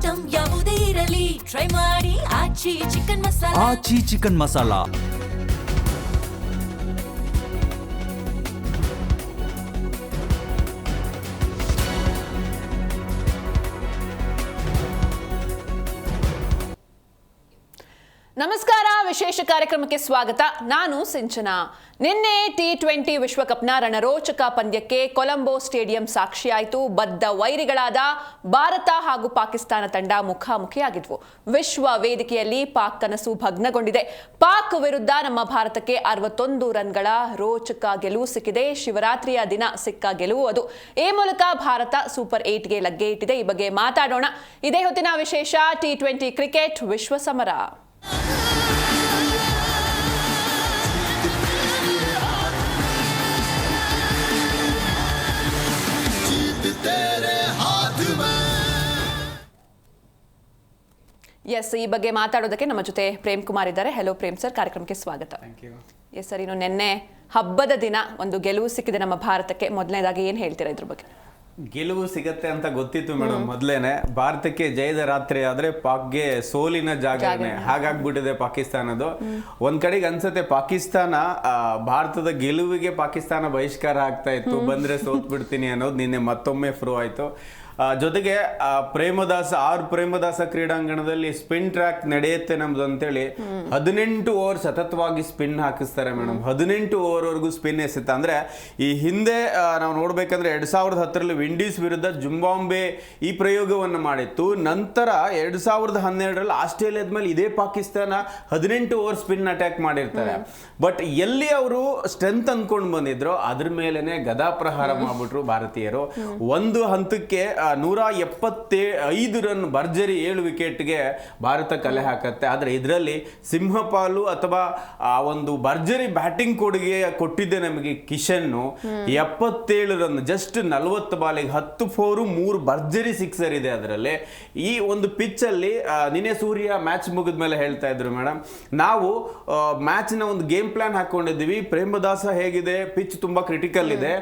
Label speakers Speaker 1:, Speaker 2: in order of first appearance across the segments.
Speaker 1: Item ಯಾವುದೇ ಇರಲಿ try ಮಾಡಿ ಆಚಿ ಚಿಕನ್ ಮಸಾಲಾ.
Speaker 2: ಆಚಿ ಚಿಕನ್ ಮಸಾಲಾ.
Speaker 3: ನಮಸ್ಕಾರ, ವಿಶೇಷ ಕಾರ್ಯಕ್ರಮಕ್ಕೆ ಸ್ವಾಗತ. ನಾನು ಸಿಂಚನಾ. ನಿನ್ನೆ T20 ವಿಶ್ವಕಪ್ನ ರಣರೋಚಕ ಪಂದ್ಯಕ್ಕೆ ಕೊಲಂಬೋ ಸ್ಟೇಡಿಯಂ ಸಾಕ್ಷಿಯಾಯಿತು. ಬದ್ಧ ವೈರಿಗಳಾದ ಭಾರತ ಹಾಗೂ ಪಾಕಿಸ್ತಾನ ತಂಡ ಮುಖಾಮುಖಿಯಾಗಿದ್ವು. ವಿಶ್ವ ವೇದಿಕೆಯಲ್ಲಿ ಪಾಕ್ ಕನಸು ಭಗ್ನಗೊಂಡಿದೆ. ಪಾಕ್ ವಿರುದ್ಧ ನಮ್ಮ ಭಾರತಕ್ಕೆ 61 ರನ್ಗಳ ರೋಚಕ ಗೆಲುವು ಸಿಕ್ಕಿದೆ. ಶಿವರಾತ್ರಿಯ ದಿನ ಸಿಕ್ಕ ಗೆಲುವು ಅದು. ಈ ಮೂಲಕ ಭಾರತ ಸೂಪರ್ 8ಗೆ ಲಗ್ಗೆ ಇಟ್ಟಿದೆ. ಈ ಬಗ್ಗೆ ಮಾತಾಡೋಣ. ಇದೇ ಹೊತ್ತಿನ ವಿಶೇಷ T20 ಕ್ರಿಕೆಟ್ ವಿಶ್ವ ಸಮರ. ಎಸ್, ಈ ಬಗ್ಗೆ ಮಾತಾಡೋದಕ್ಕೆ ನಮ್ಮ ಜೊತೆ ಪ್ರೇಮ್ ಕುಮಾರ್ ಇದ್ದಾರೆ. ಹೆಲೋ ಪ್ರೇಮ್ ಸರ್, ಕಾರ್ಯಕ್ರಮಕ್ಕೆ ಸ್ವಾಗತ. ಎಸ್ ಸರ್, ಇನ್ನು ನಿನ್ನೆ ಹಬ್ಬದ ದಿನ ಒಂದು ಗೆಲುವು ಸಿಕ್ಕಿದೆ ನಮ್ಮ ಭಾರತಕ್ಕೆ. ಮೊದಲನೇದಾಗಿ ಏನ್ ಹೇಳ್ತೀರಾ ಇದ್ರ ಬಗ್ಗೆ?
Speaker 4: ಗೆಲುವು ಸಿಗತ್ತೆ ಅಂತ ಗೊತ್ತಿತ್ತು ಮೇಡಮ್ ಮೊದ್ಲೇನೆ. ಭಾರತಕ್ಕೆ ಜಯದ ರಾತ್ರಿ ಆದ್ರೆ ಪಾಕ್ಗೆ ಸೋಲಿನ ಜಾಗರಣೆ ಹಾಗಾಗ್ಬಿಟ್ಟಿದೆ ಪಾಕಿಸ್ತಾನದು. ಒಂದ್ ಕಡೆಗೆ ಅನ್ಸತ್ತೆ ಪಾಕಿಸ್ತಾನ ಭಾರತದ ಗೆಲುವಿಗೆ ಪಾಕಿಸ್ತಾನ ಬಹಿಷ್ಕಾರ ಆಗ್ತಾ ಇತ್ತು, ಬಂದ್ರೆ ಸೋತ್ ಬಿಡ್ತೀನಿ ಅನ್ನೋದು ನಿನ್ನೆ ಮತ್ತೊಮ್ಮೆ ಪ್ರೂವ್ ಆಯ್ತು. ಜೊತೆಗೆ ಪ್ರೇಮದಾಸ ಕ್ರೀಡಾಂಗಣದಲ್ಲಿ ಸ್ಪಿನ್ ಟ್ರ್ಯಾಕ್ ನಡೆಯುತ್ತೆ ನಮ್ದು ಅಂತೇಳಿ 18 ಓವರ್ ಸತತವಾಗಿ ಸ್ಪಿನ್ ಹಾಕಿಸ್ತಾರೆ ಮೇಡಮ್. 18 ಓವರ್ ವರೆಗೂ ಸ್ಪಿನ್ ಎಸೆತ. ಅಂದ್ರೆ ಈ ಹಿಂದೆ ನಾವು ನೋಡ್ಬೇಕಂದ್ರೆ 2010ರಲ್ಲಿ ವಿಂಡೀಸ್ ವಿರುದ್ಧ ಜಿಂಬಾಬ್ವೆ ಈ ಪ್ರಯೋಗವನ್ನು ಮಾಡಿತ್ತು. ನಂತರ 2012ರಲ್ಲಿ ಆಸ್ಟ್ರೇಲಿಯಾದ ಮೇಲೆ ಇದೇ ಪಾಕಿಸ್ತಾನ 18 ಓವರ್ ಸ್ಪಿನ್ ಅಟ್ಯಾಕ್ ಮಾಡಿರ್ತಾರೆ. ಬಟ್ ಎಲ್ಲಿ ಅವರು ಸ್ಟ್ರೆಂತ್ ಅನ್ಕೊಂಡ್ ಬಂದಿದ್ರು ಅದ್ರ ಮೇಲೆನೆ ಗದಾ ಪ್ರಹಾರ ಮಾಡ್ಬಿಟ್ರು ಭಾರತೀಯರು. ಒಂದು ಹಂತಕ್ಕೆ 175 ರನ್ ಭರ್ಜರಿ 7 ವಿಕೆಟ್ಗೆ ಭಾರತ ಕಲೆ ಹಾಕತ್ತೆ. ಆದ್ರೆ ಇದರಲ್ಲಿ ಸಿಂಹಪಾಲು ಅಥವಾ ಆ ಒಂದು ಭರ್ಜರಿ ಬ್ಯಾಟಿಂಗ್ ಕೊಡುಗೆ ಕೊಟ್ಟಿದ್ದೆ ನಮಗೆ ಕಿಶನ್. 77 ರನ್, ಜಸ್ಟ್ 40 ಬಾಲಿಗೆ 10 4 3 ಭರ್ಜರಿ ಸಿಕ್ಸರ್ ಇದೆ ಅದರಲ್ಲಿ. ಈ ಒಂದು ಪಿಚ್ ಅಲ್ಲಿ ನಿನ್ನೆ ಸೂರ್ಯ ಮ್ಯಾಚ್ ಮುಗಿದ ಮೇಲೆ ಹೇಳ್ತಾ ಇದ್ರು ಮೇಡಮ್, ನಾವು ಮ್ಯಾಚ್ ನ ಒಂದು ಗೇಮ್ ಪ್ಲಾನ್ ಹಾಕೊಂಡಿದ್ದೀವಿ. ಪ್ರೇಮದಾಸ ಹೇಗಿದೆ, ಪಿಚ್ ತುಂಬಾ ಕ್ರಿಟಿಕಲ್ ಇದೆ,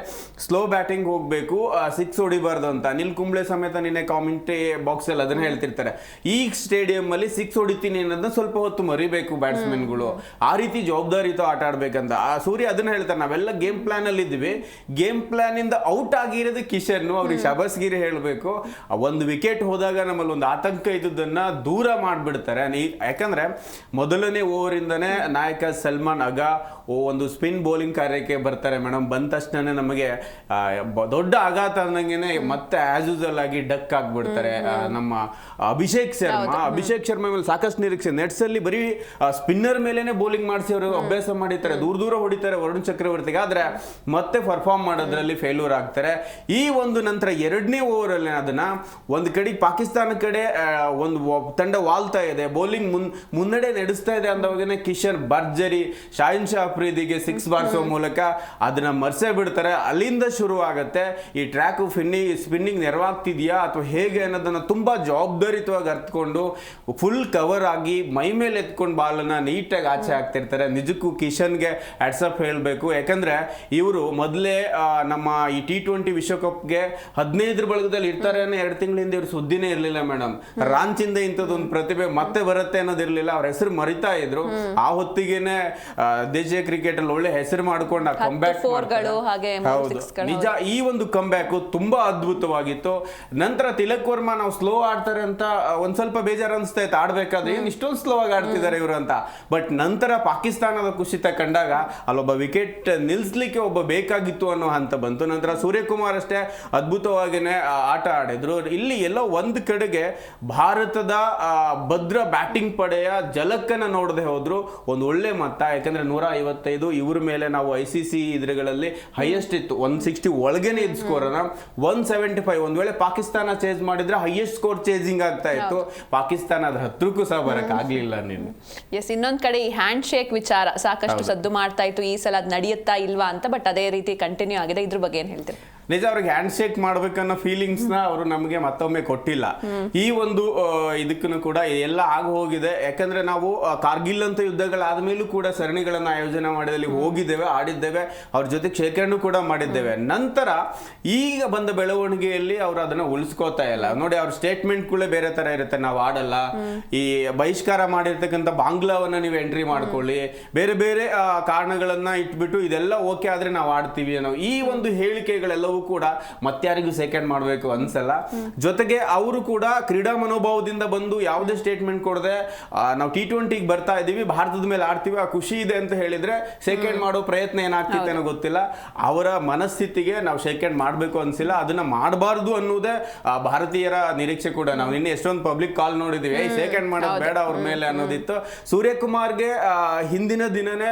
Speaker 4: ಸ್ಲೋ ಬ್ಯಾಟಿಂಗ್ ಹೋಗ್ಬೇಕು, 6 ಹೊಡಿಬಾರ್ದು ಅಂತ. ಅನಿಲ್ ಕುಂಬ್ಳೆ ಸಮೇತ ನಿನ್ನೆ ಕಾಮೆಂಟ್ರಿ ಬಾಕ್ಸ್ ಅಲ್ಲಿ ಅದನ್ನ ಹೇಳ್ತಿರ್ತಾರೆ. ಈ ಸ್ಟೇಡಿಯಂ ಅಲ್ಲಿ 6 ಹೊಡಿತೀನಿ ಅನ್ನೋದನ್ನ ಸ್ವಲ್ಪ ಹೊತ್ತು ಮರಿಬೇಕು ಬ್ಯಾಟ್ಸ್ಮನ್ ಗಳು, ಆ ರೀತಿ ಜವಾಬ್ದಾರಿತ ಆಟ ಆಡ್ಬೇಕಂತ. ಆ ಸೂರ್ಯ ಅದನ್ನ ಹೇಳ್ತಾರೆ, ನಾವೆಲ್ಲ ಗೇಮ್ ಪ್ಲಾನ್ ಅಲ್ಲಿ ಇದ್ವಿ, ಗೇಮ್ ಪ್ಲಾನ್ ಇಂದ ಔಟ್ ಆಗಿರೋದು ಕಿಶನ್, ಅವ್ರಿಗೆ ಶಬಸ್ಗಿರಿ ಹೇಳ್ಬೇಕು. ಒಂದು ವಿಕೆಟ್ ಹೋದಾಗ ನಮ್ಮಲ್ಲಿ ಒಂದು ಆತಂಕ ಇದ್ದದನ್ನ ದೂರ ಮಾಡ್ಬಿಡ್ತಾರೆ. ಯಾಕಂದ್ರೆ ಮೊದಲನೇ ಓವರ್ ಇಂದಾನೆ ನಾಯಕ ಸಲ್ಮಾನ್ ಅಗಾ ಒಂದು ಸ್ಪಿನ್ ಬೌಲಿಂಗ್ ಕಾರ್ಯಕ್ಕೆ ಬರ್ತಾರೆ ಮೇಡಮ್. ಬಂದ ತಕ್ಷಣ ನಮಗೆ ದೊಡ್ಡ ಆಘಾತ ಅನ್ನಂಗೆನೆ ಮತ್ತೆ ಆಸ್ ಯೂಸಲ್ ಆಗಿ ಡಕ್ ಆಗ್ಬಿಡ್ತಾರೆ ನಮ್ಮ ಅಭಿಷೇಕ್ ಶರ್ಮಾ ಮೇಲೆ ಸಾಕಷ್ಟು ನಿರೀಕ್ಷೆ. ನೆಟ್ಸ್ ಅಲ್ಲಿ ಬರೀ ಸ್ಪಿನ್ನರ್ ಮೇಲೆನೆ ಬೌಲಿಂಗ್ ಮಾಡಿಸಿ ಅವರು ಅಭ್ಯಾಸ ಮಾಡಿರ್ತಾರೆ, ದೂರ ಹೊಡಿತಾರೆ ವರುಣ್ ಚಕ್ರವರ್ತಿಗೆ. ಆದ್ರೆ ಮತ್ತೆ ಪರ್ಫಾರ್ಮ್ ಮಾಡೋದ್ರಲ್ಲಿ ಫೇಲ್ಯೂರ್ ಆಗ್ತಾರೆ. ಈ ಒಂದು ನಂತರ 2ನೇ ಓವರ್ ಅಲ್ಲಿ ಅದನ್ನ ಒಂದು ಕಡೆ ಪಾಕಿಸ್ತಾನ ಕಡೆ ಒಂದು ತಂಡ ವಾಲ್ತಾ ಇದೆ, ಬೌಲಿಂಗ್ ಮುನ್ನಡೆ ನಡೆಸ್ತಾ ಇದೆ ಅಂದವಾಗನೇ ಕಿಶನ್ ಭರ್ಜರಿ ಶಾಹಿನ್ ಶಾ ಅಫ್ರಿದಿಗೆ 6 ಬಾರಿಸುವ ಮೂಲಕ ಅದನ್ನ ಮರ್ಸೆ ಬಿಡ್ತಾರೆ. ಅಲ್ಲಿಂದ ಶುರು ಆಗತ್ತೆ ಈ ಟ್ರ್ಯಾಕ್ ಸ್ಪಿನ್ನಿಂಗ್ ನೆರವಾಗ್ತಿದ್ಯಾ ಅಥವಾ ಹೇಗೆ ಅನ್ನೋದನ್ನ ತುಂಬಾ ಜವಾಬ್ದಾರಿತವಾಗಿ ಅರ್ಥಕೊಂಡು ಫುಲ್ ಕವರ್ ಆಗಿ ಮೈ ಮೇಲೆ ಎತ್ಕೊಂಡು ಬಾಲನ್ನ ನೀಟಾಗಿ ಆಚೆ ಹಾಕ್ತಿರ್ತಾರೆ. ನಿಜಕ್ಕೂ ಕಿಶನ್ಗೆ ಹ್ಯಾಟ್ಸಪ್ ಹೇಳ್ಬೇಕು. ಯಾಕಂದ್ರೆ ಇವರು ಮೊದಲೇ ನಮ್ಮ ಈ T20 ವಿಶ್ವಕಪ್ಗೆ 15 ಬಳಗದಲ್ಲಿ ಇರ್ತಾರೆ ಅನ್ನೋ 2 ತಿಂಗಳ ಹಿಂದೆ ಇವ್ರ ಸುದ್ದಿನೇ ಇರ್ಲಿಲ್ಲ ಮೇಡಮ್. ರಾಂಚಿಂದ ಇಂಥದ್ದೊಂದು ಪ್ರತಿಭೆ ಮತ್ತೆ ಬರುತ್ತೆ ಅನ್ನೋದಿರ್ಲಿಲ್ಲ. ಅವ್ರ ಹೆಸರು ಮರಿತಾ ಇದ್ರು. ಆ ಹೊತ್ತಿಗೆನೆ ದೇಶೀಯ ಕ್ರಿಕೆಟ್ ಅಲ್ಲಿ ಒಳ್ಳೆ ಹೆಸರು ಮಾಡ್ಕೊಂಡು ಆ ಕಂಬ್ಯಾಕ್ ನಿಜ. ಈ ಒಂದು ಕಂಬ್ಯಾಕ್ ತುಂಬಾ ಅದ್ಭುತವಾಗಿತ್ತು. ನಂತರ ತಿಲಕ್ ವರ್ಮಾ ನಾವು ಸ್ಲೋ ಆಡ್ತಾರೆ ಅಂತ ಒಂದ್ ಸ್ವಲ್ಪ ಬೇಜಾರು ಅನಿಸ್ತಾ ಇತ್ತು ಆಡ್ಬೇಕಾದ್ರೆ, ಏನ್ ಇಷ್ಟೊಂದು ಸ್ಲೋ ಆಗಿ ಆಡ್ತಿದ್ದಾರೆ ಇವರು ಅಂತ. ಬಟ್ ನಂತರ ಪಾಕಿಸ್ತಾನದ ಕುಸಿತ ಕಂಡಾಗ ಅಲ್ಲೊಬ್ಬ ವಿಕೆಟ್ ನಿಲ್ಸ್ಲಿಕ್ಕೆ ಒಬ್ಬ ಬೇಕಾಗಿತ್ತು ಅನ್ನೋ ಹಂತ ಬಂತು. ನಂತರ ಸೂರ್ಯಕುಮಾರ್ ಅಷ್ಟೇ ಅದ್ಭುತವಾಗಿನೇ ಆಟ ಆಡಿದ್ರು. ಇಲ್ಲಿ ಎಲ್ಲೋ ಒಂದ್ ಕಡೆಗೆ ಭಾರತದ ಭದ್ರ ಬ್ಯಾಟಿಂಗ್ ಪಡೆಯ ಜಲಕ್ಕನ್ನ ನೋಡದೆ ಹೋದ್ರು ಒಂದು ಒಳ್ಳೆ ಮತ್ತ. ಯಾಕಂದ್ರೆ 155 ಇವ್ರ ಮೇಲೆ ನಾವು ICC ಇದ್ರಗಳಲ್ಲಿ ಹೈಯೆಸ್ಟ್ ಇತ್ತು, 160 ಒಳಗೇನೆ ಇದ್ ಸ್ಕೋರ್ ಅನ್ನ. 175 ಒಂದ್ ವೇಳೆ ಪಾಕಿಸ್ತಾನ ಚೇಸ್ ಮಾಡಿದ್ರೆ ಹೈಯೆಸ್ಟ್ ಸ್ಕೋರ್ ಚೇಸಿಂಗ್ ಆಗ್ತಾ ಇತ್ತು. ಪಾಕಿಸ್ತಾನ ಅದ್ರ ಹತ್ರಕ್ಕೂ ಸಹ ಬರಕ್ ಆಗ್ಲಿಲ್ಲ. ನೀನು
Speaker 3: ಎಸ್, ಇನ್ನೊಂದ್ ಕಡೆ ಈ ಹ್ಯಾಂಡ್ ಶೇಕ್ ವಿಚಾರ ಸಾಕಷ್ಟು ಸದ್ದು ಮಾಡ್ತಾ ಇತ್ತು. ಈ ಸಲ ಅದ್ ನಡೆಯುತ್ತಾ ಇಲ್ವಾ ಅಂತ, ಬಟ್ ಅದೇ ರೀತಿ ಕಂಟಿನ್ಯೂ ಆಗಿದೆ. ಇದ್ರ ಬಗ್ಗೆ ಏನ್ ಹೇಳ್ತೀರಿ?
Speaker 4: ನಿಜ ಅವ್ರಿಗೆ ಹ್ಯಾಂಡ್ ಶೇಕ್ ಮಾಡ್ಬೇಕನ್ನೋ ಫೀಲಿಂಗ್ಸ್ ನ ಅವರು ನಮಗೆ ಮತ್ತೊಮ್ಮೆ ಕೊಟ್ಟಿಲ್ಲ. ಈ ಒಂದು ಇದಕ್ಕೂ ಕೂಡ ಎಲ್ಲ ಆಗ ಹೋಗಿದೆ. ಯಾಕಂದ್ರೆ ನಾವು ಕಾರ್ಗಿಲ್ ಅಂತ ಯುದ್ಧಗಳಾದ್ಮೇಲೂ ಕೂಡ ಸರಣಿಗಳನ್ನ ಆಯೋಜನೆ ಮಾಡಿದಲ್ಲಿ ಹೋಗಿದ್ದೇವೆ, ಆಡಿದ್ದೇವೆ, ಅವ್ರ ಜೊತೆ ಶೇಖರಣೆ ಕೂಡ ಮಾಡಿದ್ದೇವೆ. ನಂತರ ಈಗ ಬಂದ ಬೆಳವಣಿಗೆಯಲ್ಲಿ ಅವರು ಅದನ್ನ ಉಳಿಸ್ಕೋತಾ ಇಲ್ಲ ನೋಡಿ. ಅವ್ರ ಸ್ಟೇಟ್ಮೆಂಟ್ಗಳೇ ಬೇರೆ ತರ ಇರುತ್ತೆ, ನಾವು ಆಡಲ್ಲ, ಈ ಬಹಿಷ್ಕಾರ ಮಾಡಿರ್ತಕ್ಕಂಥ ಬಾಂಗ್ಲಾವನ್ನ ನೀವು ಎಂಟ್ರಿ ಮಾಡ್ಕೊಳ್ಳಿ, ಬೇರೆ ಬೇರೆ ಕಾರಣಗಳನ್ನ ಇಟ್ಬಿಟ್ಟು ಇದೆಲ್ಲ ಓಕೆ ಆದ್ರೆ ನಾವು ಆಡ್ತೀವಿ ಅನ್ನೋ ಈ ಒಂದು ಹೇಳಿಕೆಗಳೆಲ್ಲವೂ ಕೂಡ ಮತ್ತಾರಿಗೂ ಸೆಕೆಂಡ್ ಮಾಡಬೇಕು ಅನ್ಸಲ್ಲ. ಜೊತೆಗೆ ಅವರು ಕೂಡ ಕ್ರೀಡಾ ಮನೋಭಾವದಿಂದ ಬಂದು ಯಾವುದೇ ಸ್ಟೇಟ್ಮೆಂಟ್ ಕೊಡದೆ ನಾವು T20 ಬರ್ತಾ ಇದೀವಿ, ಭಾರತದ ಮೇಲೆ ಆಡ್ತೀವಿ, ಆ ಖುಷಿ ಇದೆ ಅಂತ ಹೇಳಿದ್ರೆ ಸೆಕೆಂಡ್ ಮಾಡೋ ಪ್ರಯತ್ನ ಏನಾಗ್ತಿತ್ತು ಏನೋ ಗೊತ್ತಿಲ್ಲ. ಅವರ ಮನಸ್ಥಿತಿಗೆ ನಾವು ಸೆಕೆಂಡ್ ಮಾಡಬೇಕು ಅನ್ಸಿಲ್ಲ, ಅದನ್ನ ಮಾಡಬಾರ್ದು ಅನ್ನೋದೇ ಭಾರತೀಯರ ನಿರೀಕ್ಷೆ ಕೂಡ. ನಾವು ನಿನ್ನೆ ಎಷ್ಟೊಂದು ಪಬ್ಲಿಕ್ ಕಾಲ್ ನೋಡಿದೀವಿ, ಸೆಕೆಂಡ್ ಮಾಡೋದು ಬೇಡ ಅವ್ರ ಮೇಲೆ ಅನ್ನೋದಿತ್ತು. ಸೂರ್ಯಕುಮಾರ್ಗೆ ಹಿಂದಿನ ದಿನನೇ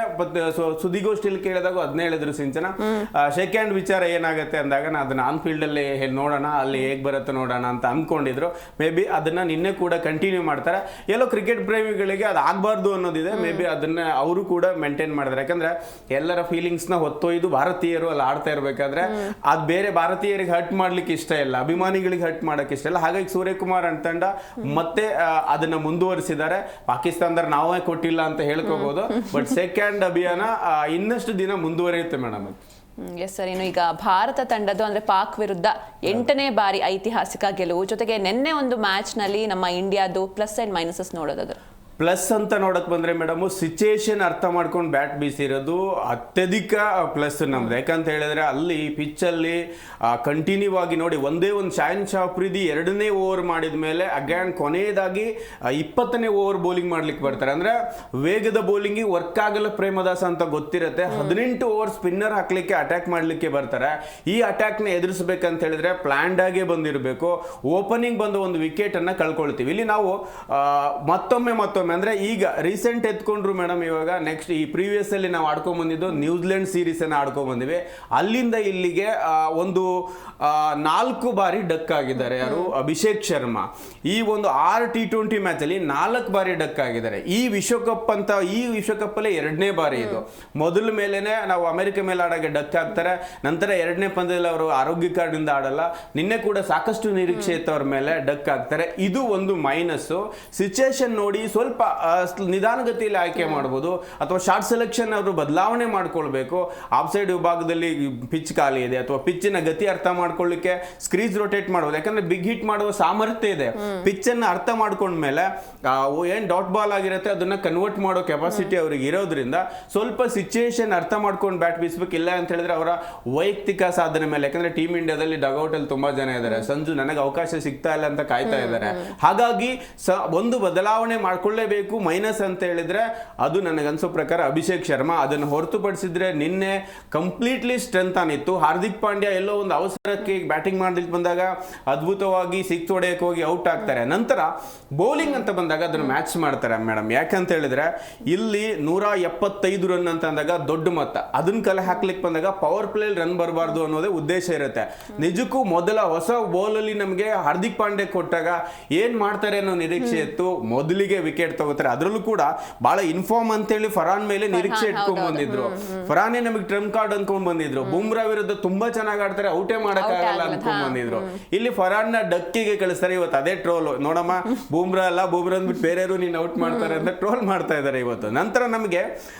Speaker 4: ಸುದ್ದಿಗೋಷ್ಠಿಯಲ್ಲಿ ಕೇಳಿದಾಗ ಅದನ್ನ ಹೇಳಿದ್ರು ಸಿಂಚನ, ಸೆಕೆಂಡ್ ವಿಚಾರ ಏನಾಗುತ್ತೆ ಅಂದಾಗ ಅದನ್ನ ಆನ್ ಫೀಲ್ಡ್ ಅಲ್ಲಿ ನೋಡೋಣ, ಅಲ್ಲಿ ಹೇಗ್ ಬರುತ್ತೆ ನೋಡೋಣ ಅಂತ ಅನ್ಕೊಂಡಿದ್ರು. ಮೇ ಬಿ ಅದನ್ನ ನಿನ್ನೆ ಕೂಡ ಕಂಟಿನ್ಯೂ ಮಾಡ್ತಾರೆ. ಎಲ್ಲೋ ಕ್ರಿಕೆಟ್ ಪ್ರೇಮಿಗಳಿಗೆ ಅದು ಆಗ್ಬಾರ್ದು ಅನ್ನೋದಿದೆ, ಮೇ ಬಿ ಅದನ್ನ ಅವರು ಕೂಡ ಮೇಂಟೈನ್ ಮಾಡಿದ್ರೆ. ಯಾಕಂದ್ರೆ ಎಲ್ಲರ ಫೀಲಿಂಗ್ಸ್ ನ ಹೊತ್ತೊಯ್ದು ಭಾರತೀಯರು ಅಲ್ಲಿ ಆಡ್ತಾ ಇರ್ಬೇಕಾದ್ರೆ ಅದು ಬೇರೆ ಭಾರತೀಯರಿಗೆ ಹರ್ಟ್ ಮಾಡ್ಲಿಕ್ಕೆ ಇಷ್ಟ ಇಲ್ಲ, ಅಭಿಮಾನಿಗಳಿಗೆ ಹರ್ಟ್ ಮಾಡಕ್ ಇಷ್ಟ ಇಲ್ಲ. ಹಾಗಾಗಿ ಸೂರ್ಯಕುಮಾರ್ ಅಂತಂಡ ಮತ್ತೆ ಅದನ್ನ ಮುಂದುವರಿಸಿದ್ದಾರೆ. ಪಾಕಿಸ್ತಾನದವ್ರು ನಾವೇ ಕೊಟ್ಟಿಲ್ಲ ಅಂತ ಹೇಳ್ಕೋಬಹುದು, ಬಟ್ ಸೆಕೆಂಡ್ ಅಭಿಯಾನ ಇನ್ನಷ್ಟು ದಿನ ಮುಂದುವರಿಯುತ್ತೆ ಮೇಡಮ್.
Speaker 3: Yes sir. ಇನ್ನು ಈಗ ಭಾರತ ತಂಡದ್ದು ಅಂದ್ರೆ ಪಾಕ್ ವಿರುದ್ಧ 8ನೇ ಬಾರಿ ಐತಿಹಾಸಿಕ ಗೆಲುವು, ಜೊತೆಗೆ ನಿನ್ನೆ ಒಂದು ಮ್ಯಾಚ್ ನಲ್ಲಿ ನಮ್ಮ ಇಂಡಿಯಾದು ಪ್ಲಸ್ ಅಂಡ್ ಮೈನಸಸ್ ನೋಡೋದಾದ್ರೆ
Speaker 4: ಪ್ಲಸ್ ಅಂತ ನೋಡಕ್ ಬಂದ್ರೆ ಮೇಡಮ್, ಸಿಚುಯೇಷನ್ ಅರ್ಥ ಮಾಡ್ಕೊಂಡು ಬ್ಯಾಟ್ ಬೀಸಿರೋದು ಅತ್ಯಧಿಕ ಪ್ಲಸ್ ನಮ್ದು. ಯಾಕಂತ ಹೇಳಿದ್ರೆ ಅಲ್ಲಿ ಪಿಚ್ ಅಲ್ಲಿ ಕಂಟಿನ್ಯೂ ಆಗಿ ನೋಡಿ, ಒಂದೇ ಒಂದು ಶಾಹಿನ್ ಶಾ ಅಫ್ರಿದಿ 2ನೇ ಓವರ್ ಮಾಡಿದ ಮೇಲೆ ಅಗ್ಯಾನ್ ಕೊನೆಯದಾಗಿ 20ನೇ ಓವರ್ ಬೌಲಿಂಗ್ ಮಾಡ್ಲಿಕ್ಕೆ ಬರ್ತಾರೆ. ಅಂದ್ರೆ ವೇಗದ ಬೌಲಿಂಗ್ ವರ್ಕ್ ಆಗಲ್ಲ ಪ್ರೇಮದಾಸ ಅಂತ ಗೊತ್ತಿರುತ್ತೆ. 18 ಓವರ್ ಸ್ಪಿನ್ನರ್ ಹಾಕ್ಲಿಕ್ಕೆ ಅಟ್ಯಾಕ್ ಮಾಡ್ಲಿಕ್ಕೆ ಬರ್ತಾರೆ. ಈ ಅಟ್ಯಾಕ್ ನ ಎದುರಿಸಬೇಕಂತ ಹೇಳಿದ್ರೆ ಪ್ಲಾನ್ಡ್ ಆಗೇ ಬಂದಿರಬೇಕು. ಓಪನಿಂಗ್ ಬಂದು ಒಂದು ವಿಕೆಟ್ ಅನ್ನ ಕಳ್ಕೊಳ್ತೀವಿ. ಇಲ್ಲಿ ನಾವು ಮತ್ತೊಮ್ಮೆ ಅಂದ್ರೆ ಈಗ ರೀಸೆಂಟ್ ಎತ್ಕೊಂಡ್ರು ಮೇಡಮ್. ಇವಾಗ ನೆಕ್ಸ್ಟ್ ಈ ಪ್ರೀವಿಯಸ್ ಅಲ್ಲಿ ನಾವು ಆಡ್ಕೊಂಡ್ ಬಂದಿದ್ದು ನ್ಯೂಜಿಲೆಂಡ್ ಸೀರೀಸ್ ಅನ್ನ ಆಡ್ಕೊಂಡ್ ಬಂದಿವಿ. ಅಲ್ಲಿಂದ ಇಲ್ಲಿಗೆ ಒಂದು 4 ಬಾರಿ ಡಕ್ ಆಗಿದ್ದಾರೆ ಯಾರು, ಅಭಿಷೇಕ್ ಶರ್ಮಾ. ಈ ಒಂದು 6 T20 ಮ್ಯಾಚ್ ಅಲ್ಲಿ 4 ಬಾರಿ ಡಕ್ ಆಗಿದ್ದಾರೆ. ಈ ವಿಶ್ವಕಪ್ ಅಲ್ಲಿ 2ನೇ ಬಾರಿ ಇದು. ಮೊದಲ ಮೇಲೆನೆ ನಾವು ಅಮೆರಿಕ ಮೇಲೆ ಆಡಾಗ ಡಕ್ ಆಗ್ತಾರೆ, ನಂತರ 2ನೇ ಪಂದ್ಯದಲ್ಲಿ ಅವರು ಆರೋಗ್ಯ ಕಾರ್ಡ್ನಿಂದ ಆಡಲ್ಲ. ನಿನ್ನೆ ಕೂಡ ಸಾಕಷ್ಟು ನಿರೀಕ್ಷೆ ಇತ್ತು ಅವ್ರ ಮೇಲೆ, ಡಕ್ ಆಗ್ತಾರೆ. ಇದು ಒಂದು ಮೈನಸ್. ಸಿಚುಯೇಷನ್ ನೋಡಿ ಸ್ವಲ್ಪ ನಿಧಾನಗತಿಯಲ್ಲಿ ಆಯ್ಕೆ ಮಾಡಬಹುದು, ಅಥವಾ ಶಾರ್ಟ್ ಸೆಲೆಕ್ಷನ್ ಅವರು ಬದಲಾವಣೆ ಮಾಡ್ಕೊಳ್ಬೇಕು. ಆಫ್ ಸೈಡ್ ವಿಭಾಗದಲ್ಲಿ ಪಿಚ್ ಖಾಲಿ ಇದೆ, ಅಥವಾ ಪಿಚ್ಚಿನ ಗತಿ ಅರ್ಥ ಮಾಡ್ಕೊಳ್ಳಿಕ್ಕೆ ಸ್ಕ್ರೀಸ್ ರೊಟೇಟ್ ಮಾಡಬಹುದು. ಯಾಕಂದ್ರೆ ಬಿಗ್ ಹಿಟ್ ಮಾಡುವ ಸಾಮರ್ಥ್ಯ ಇದೆ. ಪಿಚ್ ಅನ್ನ ಅರ್ಥ ಮಾಡ್ಕೊಂಡ್ಮೇಲೆ ಏನ್ ಡಾಟ್ ಬಾಲ್ ಆಗಿರುತ್ತೆ ಅದನ್ನ ಕನ್ವರ್ಟ್ ಮಾಡೋ ಕೆಪಾಸಿಟಿ ಅವ್ರಿಗೆ ಇರೋದ್ರಿಂದ ಸ್ವಲ್ಪ ಸಿಚುಯೇಷನ್ ಅರ್ಥ ಮಾಡ್ಕೊಂಡು ಬ್ಯಾಟ್ ಬೀಸ್ಬೇಕು. ಇಲ್ಲ ಅಂತ ಹೇಳಿದ್ರೆ ಅವರ ವೈಯಕ್ತಿಕ ಸಾಧನೆ ಮೇಲೆ, ಯಾಕಂದ್ರೆ ಟೀಮ್ ಇಂಡಿಯಾದಲ್ಲಿ ಡಗೌಟ್ ಅಲ್ಲಿ ತುಂಬಾ ಜನ ಇದ್ದಾರೆ, ಸಂಜು ನನಗೆ ಅವಕಾಶ ಸಿಗ್ತಾ ಇಲ್ಲ ಅಂತ ಕಾಯ್ತಾ ಇದ್ದಾರೆ. ಹಾಗಾಗಿ ಒಂದು ಬದಲಾವಣೆ ಮಾಡ್ಕೊಳ್ಳೇಬೇಕು. ಮೈನಸ್ ಅಂತ ಹೇಳಿದ್ರೆ ಅದು ನನಗನ್ಸೋ ಪ್ರಕಾರ ಅಭಿಷೇಕ್ ಶರ್ಮಾ. ಅದನ್ನು ಹೊರತುಪಡಿಸಿದ್ರೆ ನಿನ್ನೆ ಕಂಪ್ಲೀಟ್ಲಿ ಸ್ಟ್ರೆಂತ್ ಆನಿತ್ತು. ಹಾರ್ದಿಕ್ ಪಾಂಡ್ಯ ಎಲ್ಲೋ ಒಂದು ಅವಸರಕ್ಕೆ ಬ್ಯಾಟಿಂಗ್ ಮಾಡ್ಲಿಕ್ಕೆ ಬಂದಾಗ ಅದ್ಭುತವಾಗಿ 6 ಹೊಡೆಯಕ್ಕೆ ಹೋಗಿ ಔಟ್ ಆಗ್ತಾರೆ. ನಂತರ ಬೌಲಿಂಗ್ ಅಂತ ಬಂದಾಗ ಅದನ್ನು ಮ್ಯಾಚ್ ಮಾಡ್ತಾರೆ ಮೇಡಮ್. ಯಾಕಂತ ಹೇಳಿದ್ರೆ ಇಲ್ಲಿ 175 ರನ್ ಅಂತ ಅಂದಾಗ ದೊಡ್ಡ ಮೊತ್ತ. ಅದನ್ನ ಕಲೆ ಹಾಕ್ಲಿಕ್ಕೆ ಬಂದಾಗ ಪವರ್ ಪ್ಲೇ ರನ್ ಬರಬಾರ್ದು ಅನ್ನೋದೇ ಉದ್ದೇಶ ಇರುತ್ತೆ. ನಿಜಕ್ಕೂ ಮೊದಲ ಹೊಸ ಬೌಲ್ ಅಲ್ಲಿ ನಮಗೆ ಹಾರ್ದಿಕ್ ಪಾಂಡ್ಯ ಕೊಟ್ಟಾಗ ಏನ್ ಮಾಡ್ತಾರೆ ಅನ್ನೋ ನಿರೀಕ್ಷೆ ಇತ್ತು. ಮೊದಲಿಗೆ ವಿಕೆಟ್ ತಗೋತಾರೆ. ಅದರಲ್ಲೂ ಕೂಡ ಬಹಳ ಇನ್ಫಾರ್ಮ್ ಅಂತೇಳಿ ಫರಾನ್ ಮೇಲೆ ನಿರೀಕ್ಷೆ ಇಟ್ಕೊಂಡ್ ಬಂದಿದ್ರು. ಫರಾನೇ ನಮಗೆ ಟ್ರಂಪ್ ಕಾರ್ಡ್ ಅನ್ಕೊಂಡ್ ಬಂದಿದ್ರು. ಬುಮ್ರಾ ವಿರುದ್ಧ ತುಂಬಾ ಚೆನ್ನಾಗಿ ಆಡ್ತಾರೆ, ಔಟೇ ಮಾಡಕ್ಕಾಗಲ್ಲ ಅನ್ಕೊಂಡ್ ಬಂದಿದ್ರು. ಇಲ್ಲಿ ಫರಾನ್ ನ ಡಕ್ಕಿಗೆ ಕಳಿಸ್ತಾರೆ. ಇವತ್ತು ಅದೇ ಟ್ರೋಲ್ ನೋಡಮ್ಮ, ಬುಮ್ರಾ ಅಲ್ಲ, ಬುಮ್ರಾ ಅಂದ್ಬಿಟ್ಟು ಬೇರೆಯವರು ನೀನ್ ಔಟ್ ಮಾಡ್ತಾರೆ ಅಂತ ಟ್ರೋಲ್ ಮಾಡ್ತಾ ಇದ್ದಾರೆ ಇವತ್ತು. ನಂತರ ನಮಗೆ